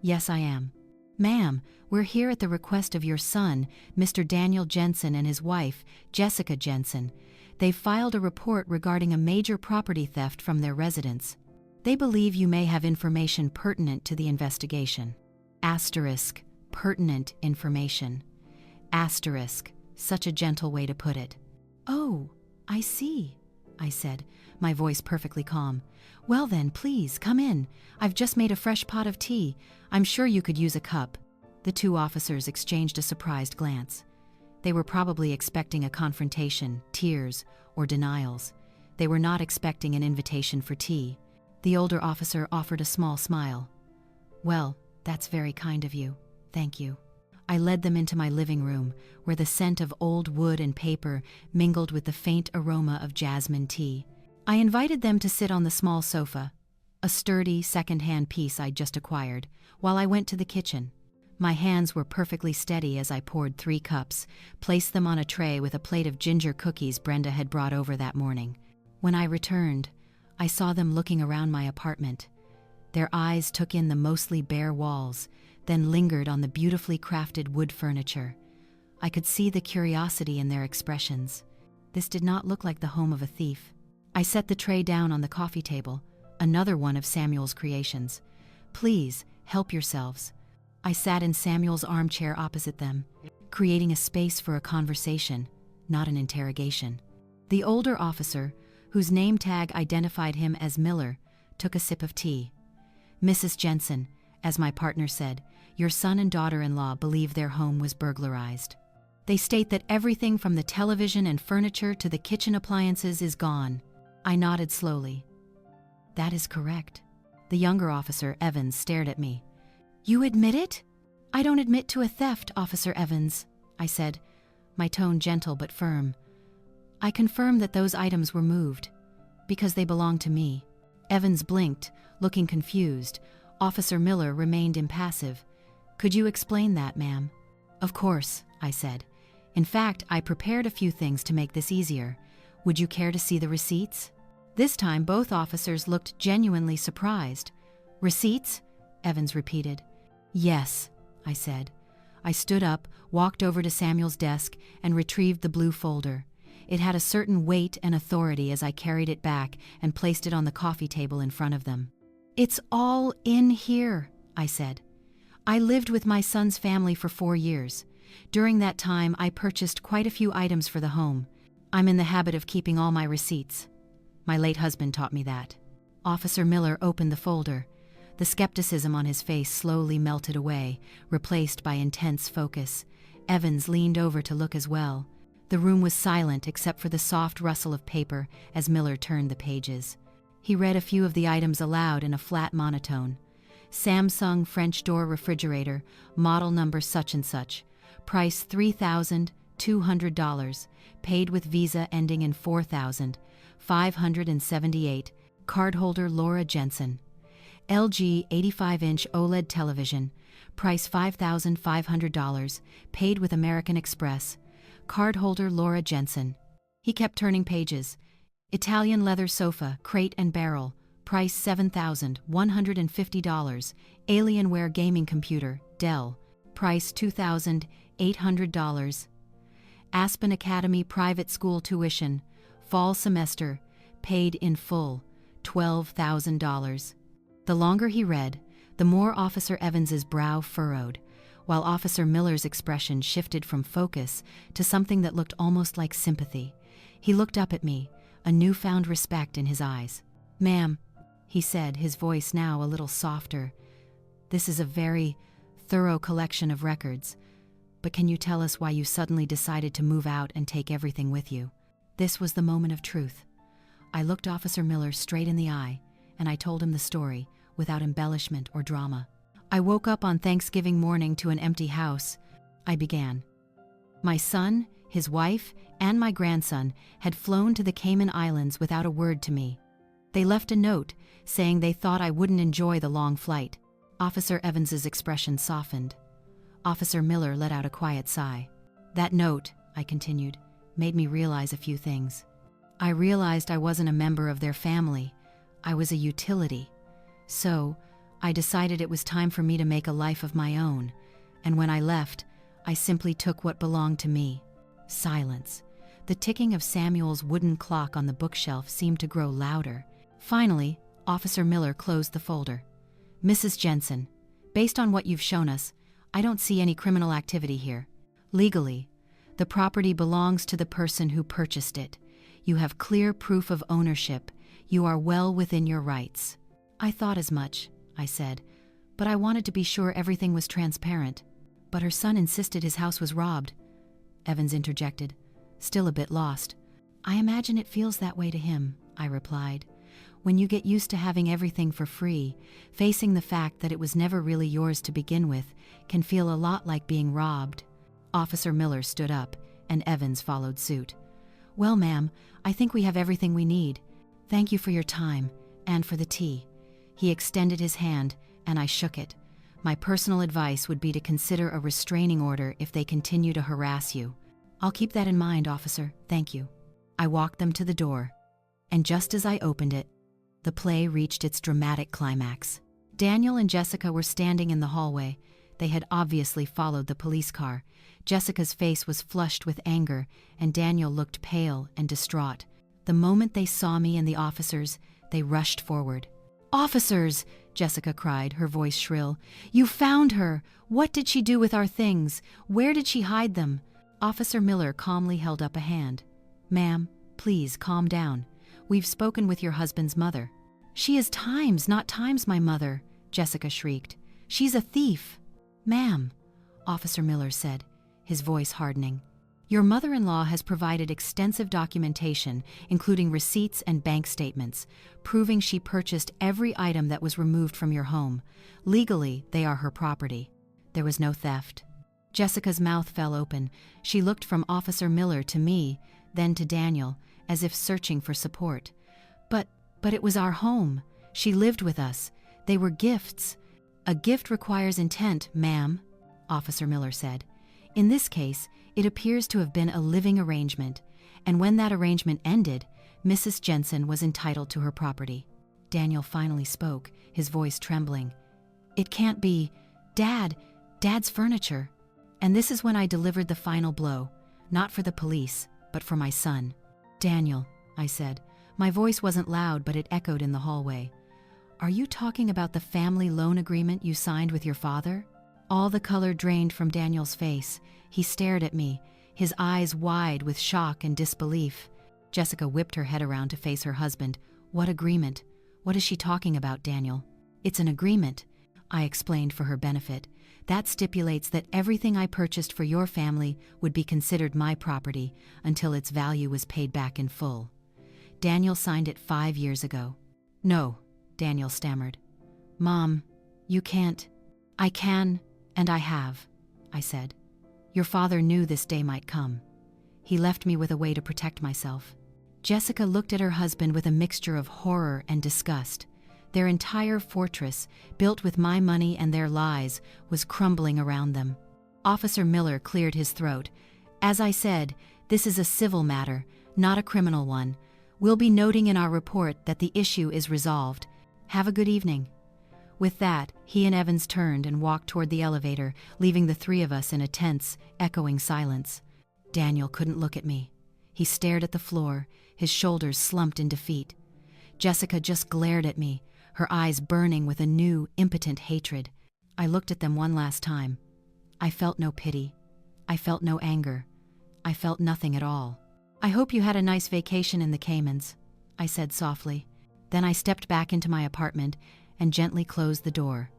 "Yes, I am." "Ma'am, we're here at the request of your son, Mr. Daniel Jensen, and his wife, Jessica Jensen. They've filed a report regarding a major property theft from their residence. They believe you may have information pertinent to the investigation." Asterisk, pertinent information. Asterisk, such a gentle way to put it. "Oh, I see," I said, my voice perfectly calm. "Well then, please, come in. I've just made a fresh pot of tea. I'm sure you could use a cup." The two officers exchanged a surprised glance. They were probably expecting a confrontation, tears, or denials. They were not expecting an invitation for tea. The older officer offered a small smile. "Well, that's very kind of you. Thank you." I led them into my living room, where the scent of old wood and paper mingled with the faint aroma of jasmine tea. I invited them to sit on the small sofa, a sturdy second-hand piece I'd just acquired, while I went to the kitchen. My hands were perfectly steady as I poured 3 cups, placed them on a tray with a plate of ginger cookies Brenda had brought over that morning. When I returned, I saw them looking around my apartment. Their eyes took in the mostly bare walls, then lingered on the beautifully crafted wood furniture. I could see the curiosity in their expressions. This did not look like the home of a thief. I set the tray down on the coffee table, another one of Samuel's creations. "Please, help yourselves." I sat in Samuel's armchair opposite them, creating a space for a conversation, not an interrogation. The older officer, whose name tag identified him as Miller, took a sip of tea. "Mrs. Jensen, as my partner said, your son and daughter-in-law believe their home was burglarized. They state that everything from the television and furniture to the kitchen appliances is gone." I nodded slowly. "That is correct." The younger officer, Evans, stared at me. "You admit it?" "I don't admit to a theft, Officer Evans," I said, my tone gentle but firm. "I confirm that those items were moved, because they belong to me." Evans blinked, looking confused. Officer Miller remained impassive. "Could you explain that, ma'am?" "Of course," I said. "In fact, I prepared a few things to make this easier. Would you care to see the receipts?" This time, both officers looked genuinely surprised. "Receipts?" Evans repeated. "Yes," I said. I stood up, walked over to Samuel's desk, and retrieved the blue folder. It had a certain weight and authority as I carried it back and placed it on the coffee table in front of them. "It's all in here," I said. "I lived with my son's family for 4 years. During that time, I purchased quite a few items for the home. I'm in the habit of keeping all my receipts. My late husband taught me that." Officer Miller opened the folder. The skepticism on his face slowly melted away, replaced by intense focus. Evans leaned over to look as well. The room was silent except for the soft rustle of paper as Miller turned the pages. He read a few of the items aloud in a flat monotone. "Samsung French door refrigerator, model number such and such. Price $3,200. Paid with Visa ending in 4,578. Cardholder Laura Jensen. LG 85-inch OLED television. Price $5,500. Paid with American Express. Cardholder Laura Jensen." He kept turning pages. "Italian leather sofa, crate and barrel. Price $7,150. Alienware gaming computer, Dell. Price $2,800. Aspen Academy private school tuition. Fall semester. Paid in full. $12,000. The longer he read, the more Officer Evans's brow furrowed, while Officer Miller's expression shifted from focus to something that looked almost like sympathy. He looked up at me, a newfound respect in his eyes. "Ma'am," he said, his voice now a little softer, "this is a very thorough collection of records, but can you tell us why you suddenly decided to move out and take everything with you?" This was the moment of truth. I looked Officer Miller straight in the eye, and I told him the story, without embellishment or drama. "I woke up on Thanksgiving morning to an empty house," I began. "My son, his wife, and my grandson had flown to the Cayman Islands without a word to me. They left a note saying they thought I wouldn't enjoy the long flight." Officer Evans's expression softened. Officer Miller let out a quiet sigh. "That note," I continued, "made me realize a few things. I realized I wasn't a member of their family. I was a utility. So, I decided it was time for me to make a life of my own, and when I left, I simply took what belonged to me. Silence. The ticking of Samuel's wooden clock on the bookshelf seemed to grow louder. Finally, Officer Miller closed the folder. Mrs. Jensen, based on what you've shown us, I don't see any criminal activity here. Legally, the property belongs to the person who purchased it. You have clear proof of ownership. You are well within your rights. I thought as much, I said, but I wanted to be sure everything was transparent. But her son insisted his house was robbed, Evans interjected, still a bit lost. I imagine it feels that way to him, I replied. When you get used to having everything for free, facing the fact that it was never really yours to begin with can feel a lot like being robbed. Officer Miller stood up, and Evans followed suit. Well, ma'am, I think we have everything we need. Thank you for your time, and for the tea. He extended his hand, and I shook it. My personal advice would be to consider a restraining order if they continue to harass you. I'll keep that in mind, officer. Thank you. I walked them to the door, and just as I opened it, the play reached its dramatic climax. Daniel and Jessica were standing in the hallway. They had obviously followed the police car. Jessica's face was flushed with anger, and Daniel looked pale and distraught. The moment they saw me and the officers, they rushed forward. Officers! Jessica cried, her voice shrill. You found her! What did she do with our things? Where did she hide them? Officer Miller calmly held up a hand. Ma'am, please calm down. We've spoken with your husband's mother. She is not times my mother, Jessica shrieked. She's a thief. Ma'am, Officer Miller said, his voice hardening. Your mother-in-law has provided extensive documentation, including receipts and bank statements, proving she purchased every item that was removed from your home. Legally, they are her property. There was no theft. Jessica's mouth fell open. She looked from Officer Miller to me, then to Daniel, as if searching for support. But it was our home. She lived with us. They were gifts. A gift requires intent, ma'am, Officer Miller said. In this case, it appears to have been a living arrangement, and when that arrangement ended, Mrs. Jensen was entitled to her property. Daniel finally spoke, his voice trembling. It can't be. Dad's furniture. And this is when I delivered the final blow, not for the police, but for my son. Daniel, I said. My voice wasn't loud, but it echoed in the hallway. Are you talking about the family loan agreement you signed with your father? All the color drained from Daniel's face. He stared at me, his eyes wide with shock and disbelief. Jessica whipped her head around to face her husband. What agreement? What is she talking about, Daniel? It's an agreement, I explained for her benefit. That stipulates that everything I purchased for your family would be considered my property until its value was paid back in full. Daniel signed it 5 years ago. No, Daniel stammered. Mom, you can't. I can, and I have, I said. Your father knew this day might come. He left me with a way to protect myself. Jessica looked at her husband with a mixture of horror and disgust. Their entire fortress, built with my money and their lies, was crumbling around them. Officer Miller cleared his throat. As I said, this is a civil matter, not a criminal one. We'll be noting in our report that the issue is resolved. Have a good evening. With that, he and Evans turned and walked toward the elevator, leaving the three of us in a tense, echoing silence. Daniel couldn't look at me. He stared at the floor, his shoulders slumped in defeat. Jessica just glared at me, her eyes burning with a new, impotent hatred. I looked at them one last time. I felt no pity. I felt no anger. I felt nothing at all. I hope you had a nice vacation in the Caymans, I said softly. Then I stepped back into my apartment and gently closed the door.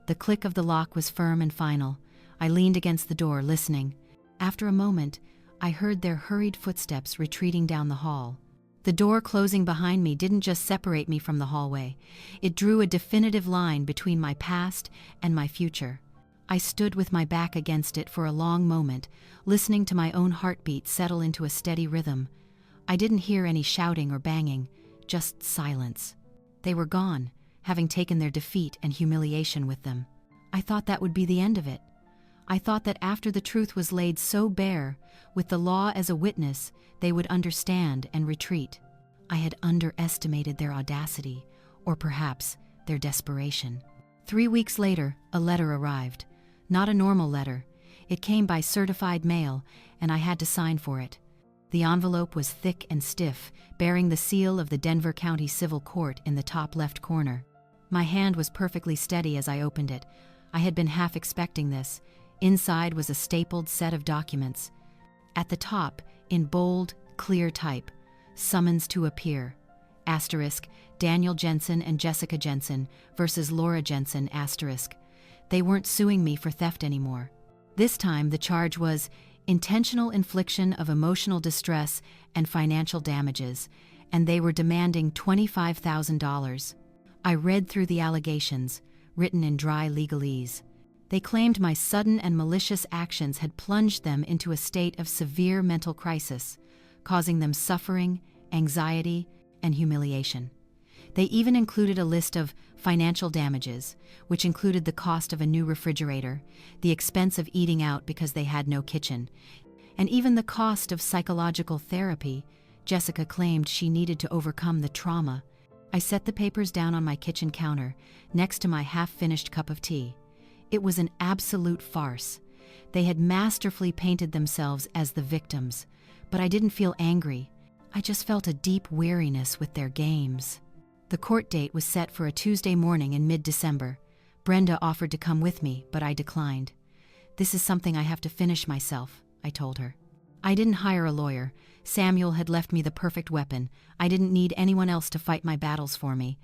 The click of the lock was firm and final. I leaned against the door, listening. After a moment, I heard their hurried footsteps retreating down the hall. The door closing behind me didn't just separate me from the hallway. It drew a definitive line between my past and my future. I stood with my back against it for a long moment, listening to my own heartbeat settle into a steady rhythm. I didn't hear any shouting or banging, just silence. They were gone, having taken their defeat and humiliation with them. I thought that would be the end of it. I thought that after the truth was laid so bare, with the law as a witness, they would understand and retreat. I had underestimated their audacity, or perhaps their desperation. 3 weeks later, a letter arrived. Not a normal letter. It came by certified mail, and I had to sign for it. The envelope was thick and stiff, bearing the seal of the Denver County Civil Court in the top left corner. My hand was perfectly steady as I opened it. I had been half expecting this. Inside was a stapled set of documents. At the top, in bold, clear type, summons to appear. Asterisk, Daniel Jensen and Jessica Jensen versus Laura Jensen, asterisk. They weren't suing me for theft anymore. This time the charge was intentional infliction of emotional distress and financial damages, and they were demanding $25,000. I read through the allegations, written in dry legalese. They claimed my sudden and malicious actions had plunged them into a state of severe mental crisis, causing them suffering, anxiety, and humiliation. They even included a list of financial damages, which included the cost of a new refrigerator, the expense of eating out because they had no kitchen, and even the cost of psychological therapy. Jessica claimed she needed to overcome the trauma. I set the papers down on my kitchen counter, next to my half-finished cup of tea. It was an absolute farce. They had masterfully painted themselves as the victims, but I didn't feel angry. I just felt a deep weariness with their games. The court date was set for a Tuesday morning in mid-December. Brenda offered to come with me, but I declined. "This is something I have to finish myself," I told her. I didn't hire a lawyer. Samuel had left me the perfect weapon. I didn't need anyone else to fight my battles for me.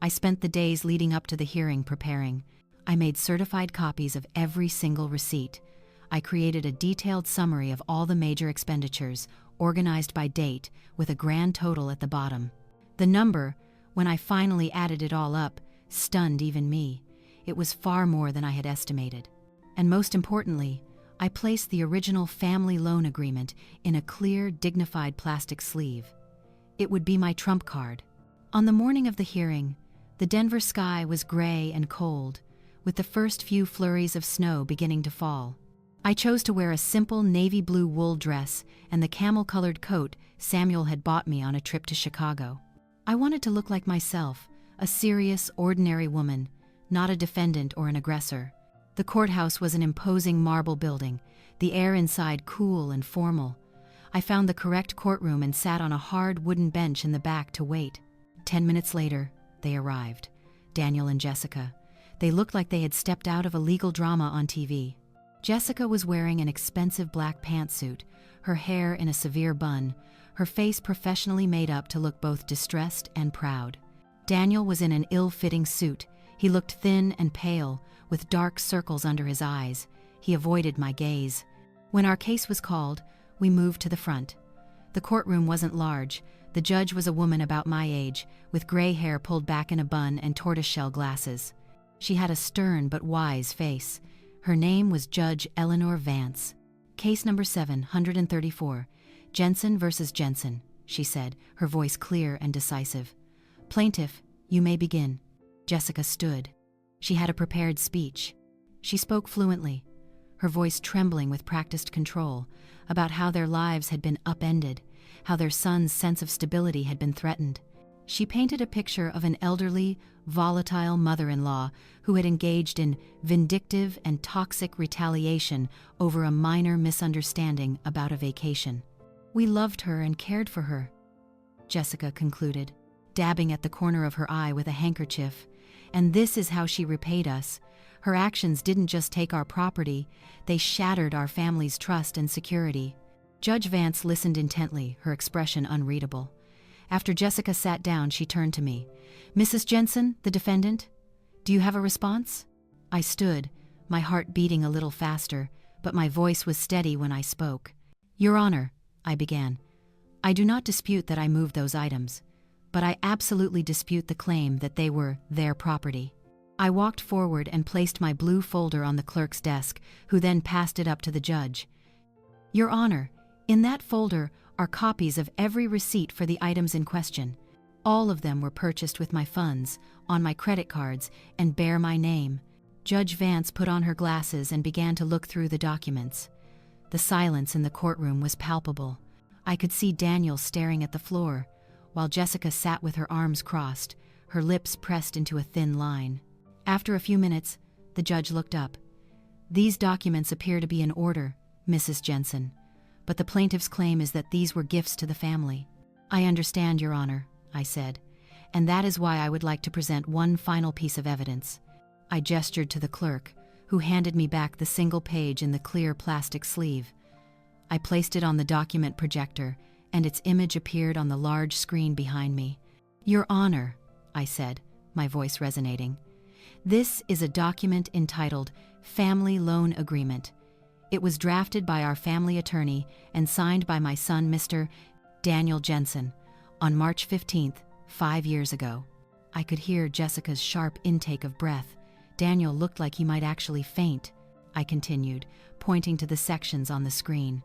I spent the days leading up to the hearing preparing. I made certified copies of every single receipt. I created a detailed summary of all the major expenditures, organized by date, with a grand total at the bottom. The number, when I finally added it all up, stunned even me. It was far more than I had estimated. And most importantly, I placed the original family loan agreement in a clear, dignified plastic sleeve. It would be my trump card. On the morning of the hearing, the Denver sky was gray and cold, with the first few flurries of snow beginning to fall. I chose to wear a simple navy blue wool dress and the camel-colored coat Samuel had bought me on a trip to Chicago. I wanted to look like myself, a serious, ordinary woman, not a defendant or an aggressor. The courthouse was an imposing marble building, the air inside cool and formal. I found the correct courtroom and sat on a hard wooden bench in the back to wait. 10 minutes later, they arrived. Daniel and Jessica. They looked like they had stepped out of a legal drama on TV. Jessica was wearing an expensive black pantsuit, her hair in a severe bun, her face professionally made up to look both distressed and proud. Daniel was in an ill-fitting suit. He looked thin and pale, with dark circles under his eyes. He avoided my gaze. When our case was called, we moved to the front. The courtroom wasn't large. The judge was a woman about my age, with gray hair pulled back in a bun and tortoiseshell glasses. She had a stern but wise face. Her name was Judge Eleanor Vance. "Case number 734, Jensen versus Jensen," she said, her voice clear and decisive. "Plaintiff, you may begin." Jessica stood. She had a prepared speech. She spoke fluently, her voice trembling with practiced control, about how their lives had been upended, how their son's sense of stability had been threatened. She painted a picture of an elderly, volatile mother-in-law who had engaged in vindictive and toxic retaliation over a minor misunderstanding about a vacation. "We loved her and cared for her," Jessica concluded, dabbing at the corner of her eye with a handkerchief. "And this is how she repaid us. Her actions didn't just take our property, they shattered our family's trust and security." Judge Vance listened intently, her expression unreadable. After Jessica sat down, she turned to me. "Mrs. Jensen, the defendant, do you have a response?" I stood, my heart beating a little faster, but my voice was steady when I spoke. "Your Honor," I began, "I do not dispute that I moved those items, but I absolutely dispute the claim that they were their property." I walked forward and placed my blue folder on the clerk's desk, who then passed it up to the judge. "Your Honor, in that folder are copies of every receipt for the items in question. All of them were purchased with my funds, on my credit cards, and bear my name. Judge Vance put on her glasses and began to look through the documents. The silence in the courtroom was palpable. I could see Daniel staring at the floor, while Jessica sat with her arms crossed, her lips pressed into a thin line. After a few minutes, the judge looked up. "These documents appear to be in order, Mrs. Jensen, but the plaintiff's claim is that these were gifts to the family." "I understand, Your Honor," I said, "and that is why I would like to present one final piece of evidence." I gestured to the clerk, who handed me back the single page in the clear plastic sleeve. I placed it on the document projector, and its image appeared on the large screen behind me. "Your Honor," I said, my voice resonating, "this is a document entitled Family Loan Agreement. It was drafted by our family attorney and signed by my son, Mr. Daniel Jensen, on March 15th, 5 years ago." I could hear Jessica's sharp intake of breath. Daniel looked like he might actually faint. I continued, pointing to the sections on the screen.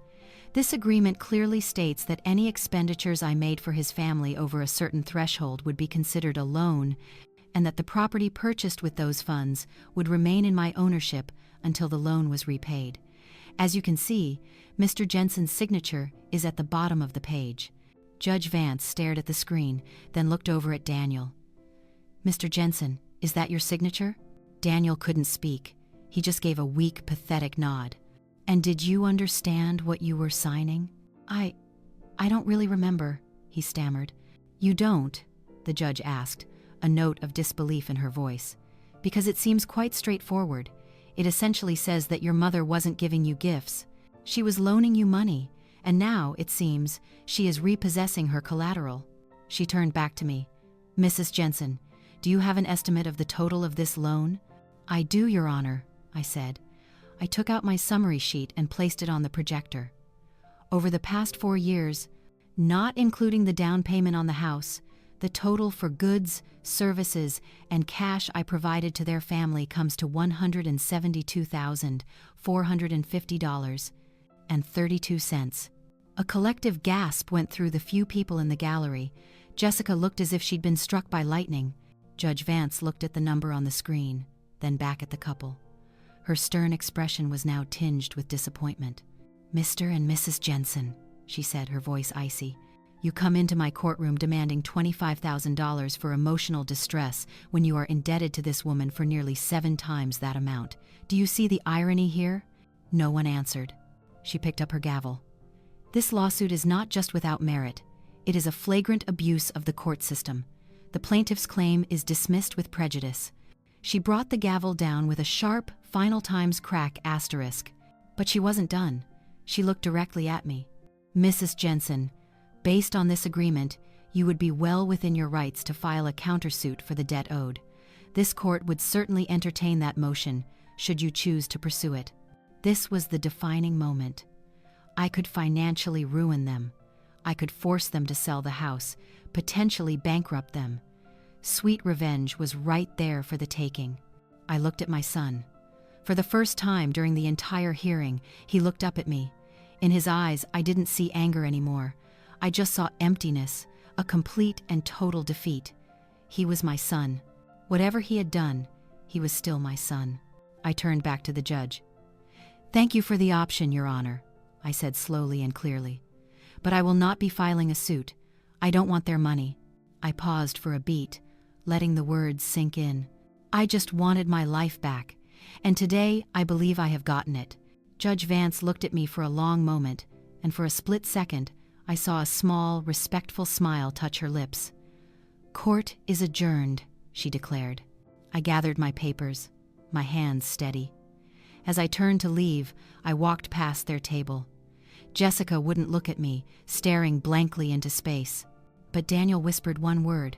"This agreement clearly states that any expenditures I made for his family over a certain threshold would be considered a loan, and that the property purchased with those funds would remain in my ownership until the loan was repaid. As you can see, Mr. Jensen's signature is at the bottom of the page." Judge Vance stared at the screen, then looked over at Daniel. "Mr. Jensen, is that your signature?" Daniel couldn't speak. He just gave a weak, pathetic nod. "And did you understand what you were signing?" I don't really remember," he stammered. "You don't?" the judge asked, a note of disbelief in her voice. "Because it seems quite straightforward. It essentially says that your mother wasn't giving you gifts. She was loaning you money, and now, it seems, she is repossessing her collateral." She turned back to me. "Mrs. Jensen, do you have an estimate of the total of this loan?" "I do, Your Honor," I said. I took out my summary sheet and placed it on the projector. "Over the past 4 years, not including the down payment on the house, the total for goods, services, and cash I provided to their family comes to $172,450.32. A collective gasp went through the few people in the gallery. Jessica looked as if she'd been struck by lightning. Judge Vance looked at the number on the screen, then back at the couple. Her stern expression was now tinged with disappointment. "Mr. and Mrs. Jensen," she said, her voice icy, "you come into my courtroom demanding $25,000 for emotional distress when you are indebted to this woman for nearly 7 times that amount. Do you see the irony here?" No one answered. She picked up her gavel. "This lawsuit is not just without merit. It is a flagrant abuse of the court system. The plaintiff's claim is dismissed with prejudice." She brought the gavel down with a sharp, final times crack asterisk. But she wasn't done. She looked directly at me. "Mrs. Jensen, based on this agreement, you would be well within your rights to file a countersuit for the debt owed. This court would certainly entertain that motion, should you choose to pursue it." This was the defining moment. I could financially ruin them. I could force them to sell the house, potentially bankrupt them. Sweet revenge was right there for the taking. I looked at my son. For the first time during the entire hearing, he looked up at me. In his eyes, I didn't see anger anymore. I just saw emptiness, a complete and total defeat. He was my son. Whatever he had done, he was still my son. I turned back to the judge. "Thank you for the option, Your Honor," I said slowly and clearly. "But I will not be filing a suit. I don't want their money." I paused for a beat, letting the words sink in. I just wanted my life back, and today I believe I have gotten it. Judge Vance looked at me for a long moment, and for a split second, I saw a small, respectful smile touch her lips. "Court is adjourned," she declared. I gathered my papers, my hands steady. As I turned to leave, I walked past their table. Jessica wouldn't look at me, staring blankly into space. But Daniel whispered one word,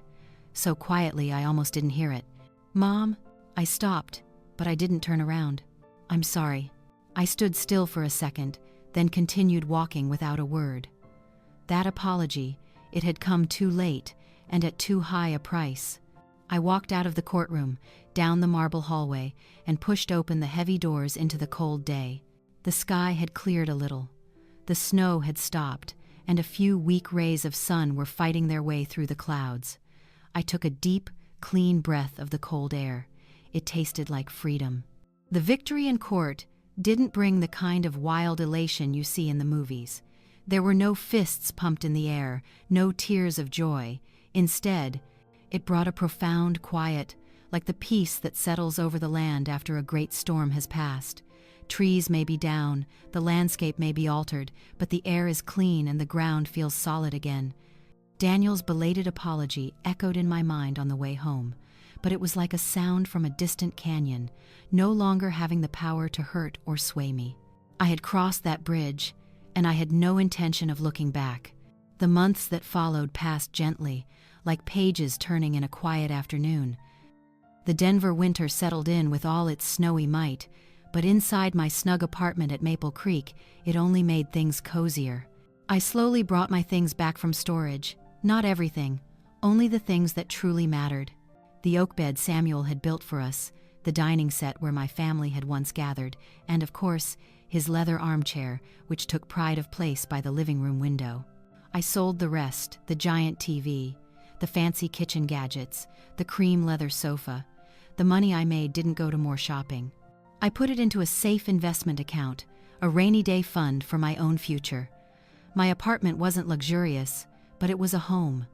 so quietly I almost didn't hear it. "Mom." I stopped, but I didn't turn around. "I'm sorry." I stood still for a second, then continued walking without a word. That apology, it had come too late and at too high a price. I walked out of the courtroom, down the marble hallway, and pushed open the heavy doors into the cold day. The sky had cleared a little. The snow had stopped, and a few weak rays of sun were fighting their way through the clouds. I took a deep, clean breath of the cold air. It tasted like freedom. The victory in court didn't bring the kind of wild elation you see in the movies. There were no fists pumped in the air, no tears of joy. Instead, it brought a profound quiet, like the peace that settles over the land after a great storm has passed. Trees may be down, the landscape may be altered, but the air is clean and the ground feels solid again. Daniel's belated apology echoed in my mind on the way home, but it was like a sound from a distant canyon, no longer having the power to hurt or sway me. I had crossed that bridge, and I had no intention of looking back. The months that followed passed gently, like pages turning in a quiet afternoon. The Denver winter settled in with all its snowy might, but inside my snug apartment at Maple Creek, it only made things cozier. I slowly brought my things back from storage. Not everything, only the things that truly mattered. The oak bed Samuel had built for us, the dining set where my family had once gathered, and of course, his leather armchair, which took pride of place by the living room window. I sold the rest, the giant TV, the fancy kitchen gadgets, the cream leather sofa. The money I made didn't go to more shopping. I put it into a safe investment account, a rainy day fund for my own future. My apartment wasn't luxurious, but it was a home.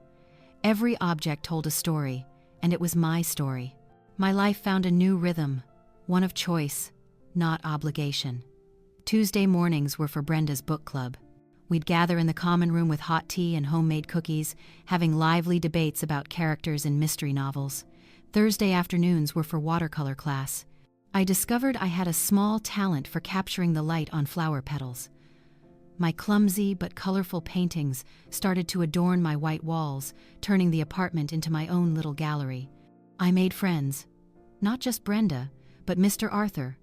Every object told a story, and it was my story. My life found a new rhythm, one of choice, not obligation. Tuesday mornings were for Brenda's book club. We'd gather in the common room with hot tea and homemade cookies, having lively debates about characters in mystery novels. Thursday afternoons were for watercolor class. I discovered I had a small talent for capturing the light on flower petals. My clumsy but colorful paintings started to adorn my white walls, turning the apartment into my own little gallery. I made friends. Not just Brenda, but Mr. Arthur,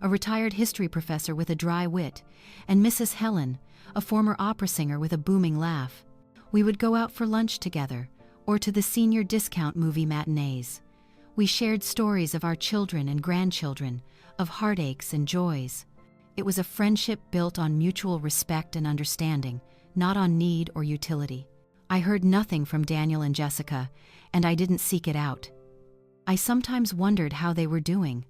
a retired history professor with a dry wit, and Mrs. Helen, a former opera singer with a booming laugh. We would go out for lunch together, or to the senior discount movie matinees. We shared stories of our children and grandchildren, of heartaches and joys. It was a friendship built on mutual respect and understanding, not on need or utility. I heard nothing from Daniel and Jessica, and I didn't seek it out. I sometimes wondered how they were doing.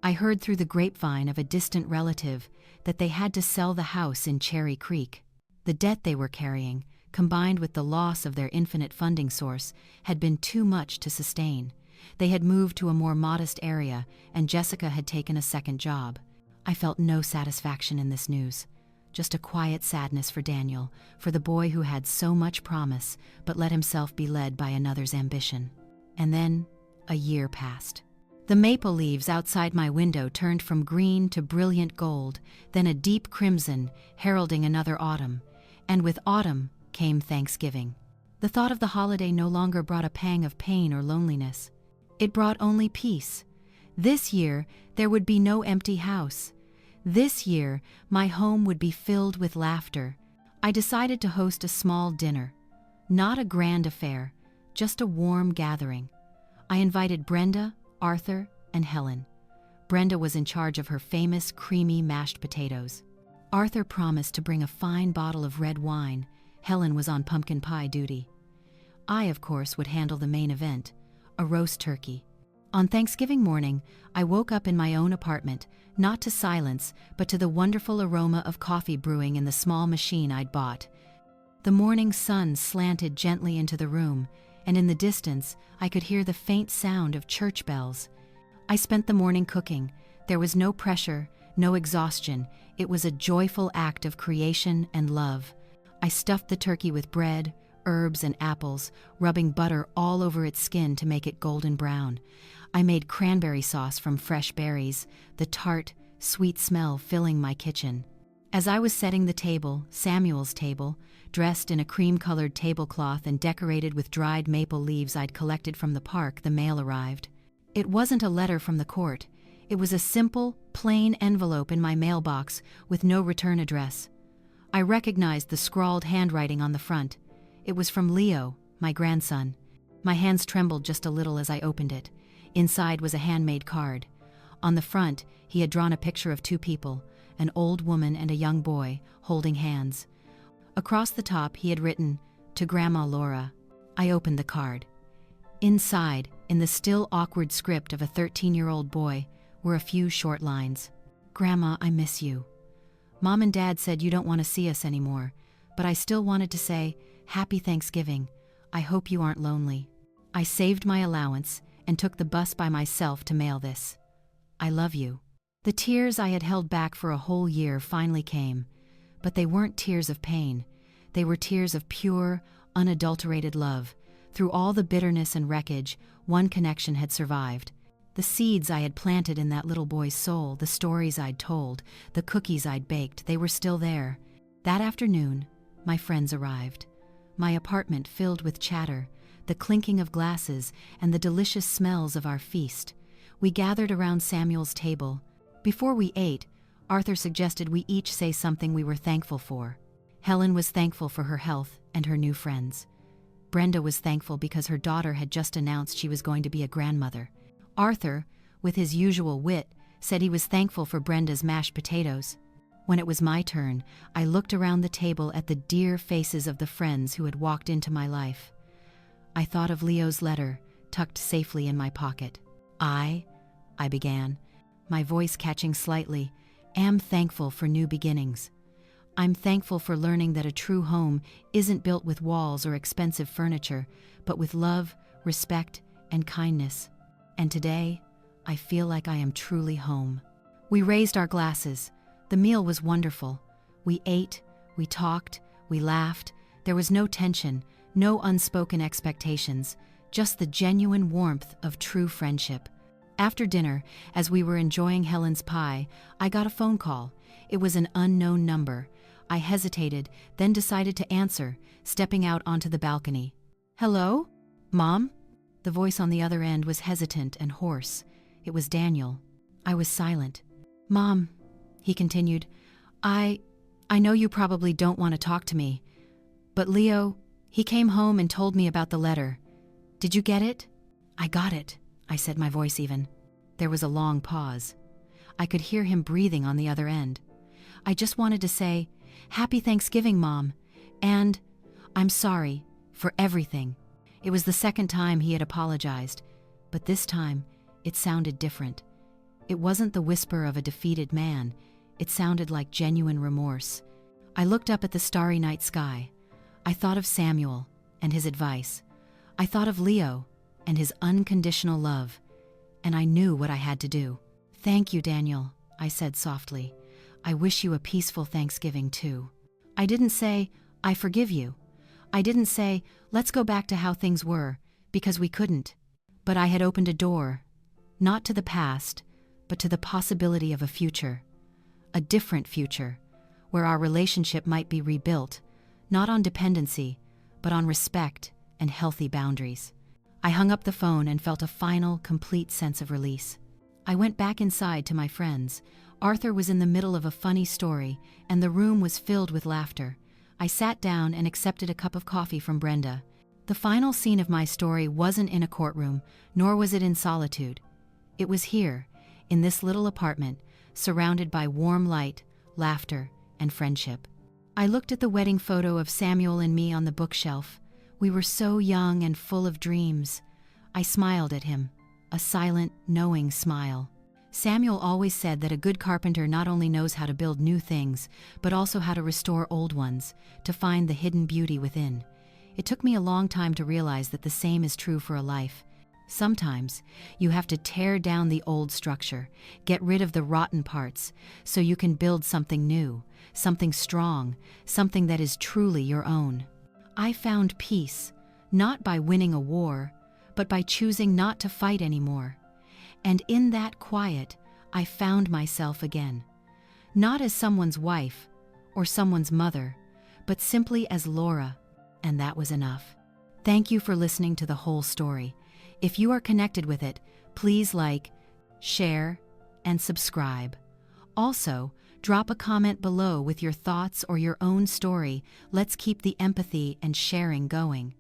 I heard through the grapevine of a distant relative that they had to sell the house in Cherry Creek. The debt they were carrying, combined with the loss of their infinite funding source, had been too much to sustain. They had moved to a more modest area, and Jessica had taken a second job. I felt no satisfaction in this news, just a quiet sadness for Daniel, for the boy who had so much promise but let himself be led by another's ambition. And then, a year passed. The maple leaves outside my window turned from green to brilliant gold, then a deep crimson, heralding another autumn. And with autumn came Thanksgiving. The thought of the holiday no longer brought a pang of pain or loneliness. It brought only peace. This year, there would be no empty house. This year, my home would be filled with laughter. I decided to host a small dinner. Not a grand affair, just a warm gathering. I invited Brenda, Arthur, and Helen. Brenda was in charge of her famous creamy mashed potatoes. Arthur promised to bring a fine bottle of red wine. Helen was on pumpkin pie duty. I, of course, would handle the main event, a roast turkey. On Thanksgiving morning, I woke up in my own apartment, not to silence, but to the wonderful aroma of coffee brewing in the small machine I'd bought. The morning sun slanted gently into the room, and in the distance, I could hear the faint sound of church bells. I spent the morning cooking. There was no pressure, no exhaustion. It was a joyful act of creation and love. I stuffed the turkey with bread, herbs, and apples, rubbing butter all over its skin to make it golden brown. I made cranberry sauce from fresh berries, the tart, sweet smell filling my kitchen. As I was setting the table, Samuel's table, dressed in a cream-colored tablecloth and decorated with dried maple leaves I'd collected from the park, the mail arrived. It wasn't a letter from the court. It was a simple, plain envelope in my mailbox with no return address. I recognized the scrawled handwriting on the front. It was from Leo, my grandson. My hands trembled just a little as I opened it. Inside was a handmade card. On the front, he had drawn a picture of two people, an old woman and a young boy, holding hands. Across the top, he had written, "To Grandma Laura." I opened the card. Inside, in the still awkward script of a 13-year-old boy, were a few short lines. "Grandma, I miss you. Mom and Dad said you don't want to see us anymore, but I still wanted to say, Happy Thanksgiving. I hope you aren't lonely." I saved my allowance and took the bus by myself to mail this. "I love you." The tears I had held back for a whole year finally came, but they weren't tears of pain. They were tears of pure, unadulterated love. Through all the bitterness and wreckage, one connection had survived. The seeds I had planted in that little boy's soul, the stories I'd told, the cookies I'd baked, they were still there. That afternoon, my friends arrived. My apartment filled with chatter, the clinking of glasses, and the delicious smells of our feast. We gathered around Samuel's table. Before we ate, Arthur suggested we each say something we were thankful for. Helen was thankful for her health and her new friends. Brenda was thankful because her daughter had just announced she was going to be a grandmother. Arthur, with his usual wit, said he was thankful for Brenda's mashed potatoes. When it was my turn, I looked around the table at the dear faces of the friends who had walked into my life. I thought of Leo's letter, tucked safely in my pocket. I began, my voice catching slightly, am thankful for new beginnings. I'm thankful for learning that a true home isn't built with walls or expensive furniture, but with love, respect, and kindness. And today, I feel like I am truly home. We raised our glasses. The meal was wonderful. We ate, we talked, we laughed. There was no tension, no unspoken expectations, just the genuine warmth of true friendship. After dinner, as we were enjoying Helen's pie, I got a phone call. It was an unknown number. I hesitated, then decided to answer, stepping out onto the balcony. "Hello? Mom?" The voice on the other end was hesitant and hoarse. It was Daniel. I was silent. "Mom," he continued, I know you probably don't want to talk to me, but Leo, he came home and told me about the letter. Did you get it?" "I got it," I said, my voice even. There was a long pause. I could hear him breathing on the other end. "I just wanted to say, Happy Thanksgiving, Mom, and I'm sorry for everything." It was the second time he had apologized, but this time it sounded different. It wasn't the whisper of a defeated man. It sounded like genuine remorse. I looked up at the starry night sky. I thought of Samuel and his advice. I thought of Leo and his unconditional love, and I knew what I had to do. "Thank you, Daniel," I said softly. "I wish you a peaceful Thanksgiving, too." I didn't say, "I forgive you." I didn't say, "Let's go back to how things were," because we couldn't. But I had opened a door, not to the past, but to the possibility of a future. A different future, where our relationship might be rebuilt, not on dependency, but on respect and healthy boundaries. I hung up the phone and felt a final, complete sense of release. I went back inside to my friends. Arthur was in the middle of a funny story, and the room was filled with laughter. I sat down and accepted a cup of coffee from Brenda. The final scene of my story wasn't in a courtroom, nor was it in solitude. It was here, in this little apartment, surrounded by warm light, laughter, and friendship. I looked at the wedding photo of Samuel and me on the bookshelf. We were so young and full of dreams. I smiled at him, a silent, knowing smile. Samuel always said that a good carpenter not only knows how to build new things, but also how to restore old ones, to find the hidden beauty within. It took me a long time to realize that the same is true for a life. Sometimes, you have to tear down the old structure, get rid of the rotten parts, so you can build something new, something strong, something that is truly your own. I found peace, not by winning a war, but by choosing not to fight anymore. And in that quiet, I found myself again. Not as someone's wife or someone's mother, but simply as Laura, and that was enough. Thank you for listening to the whole story. If you are connected with it, please like, share, and subscribe. Also, drop a comment below with your thoughts or your own story. Let's keep the empathy and sharing going.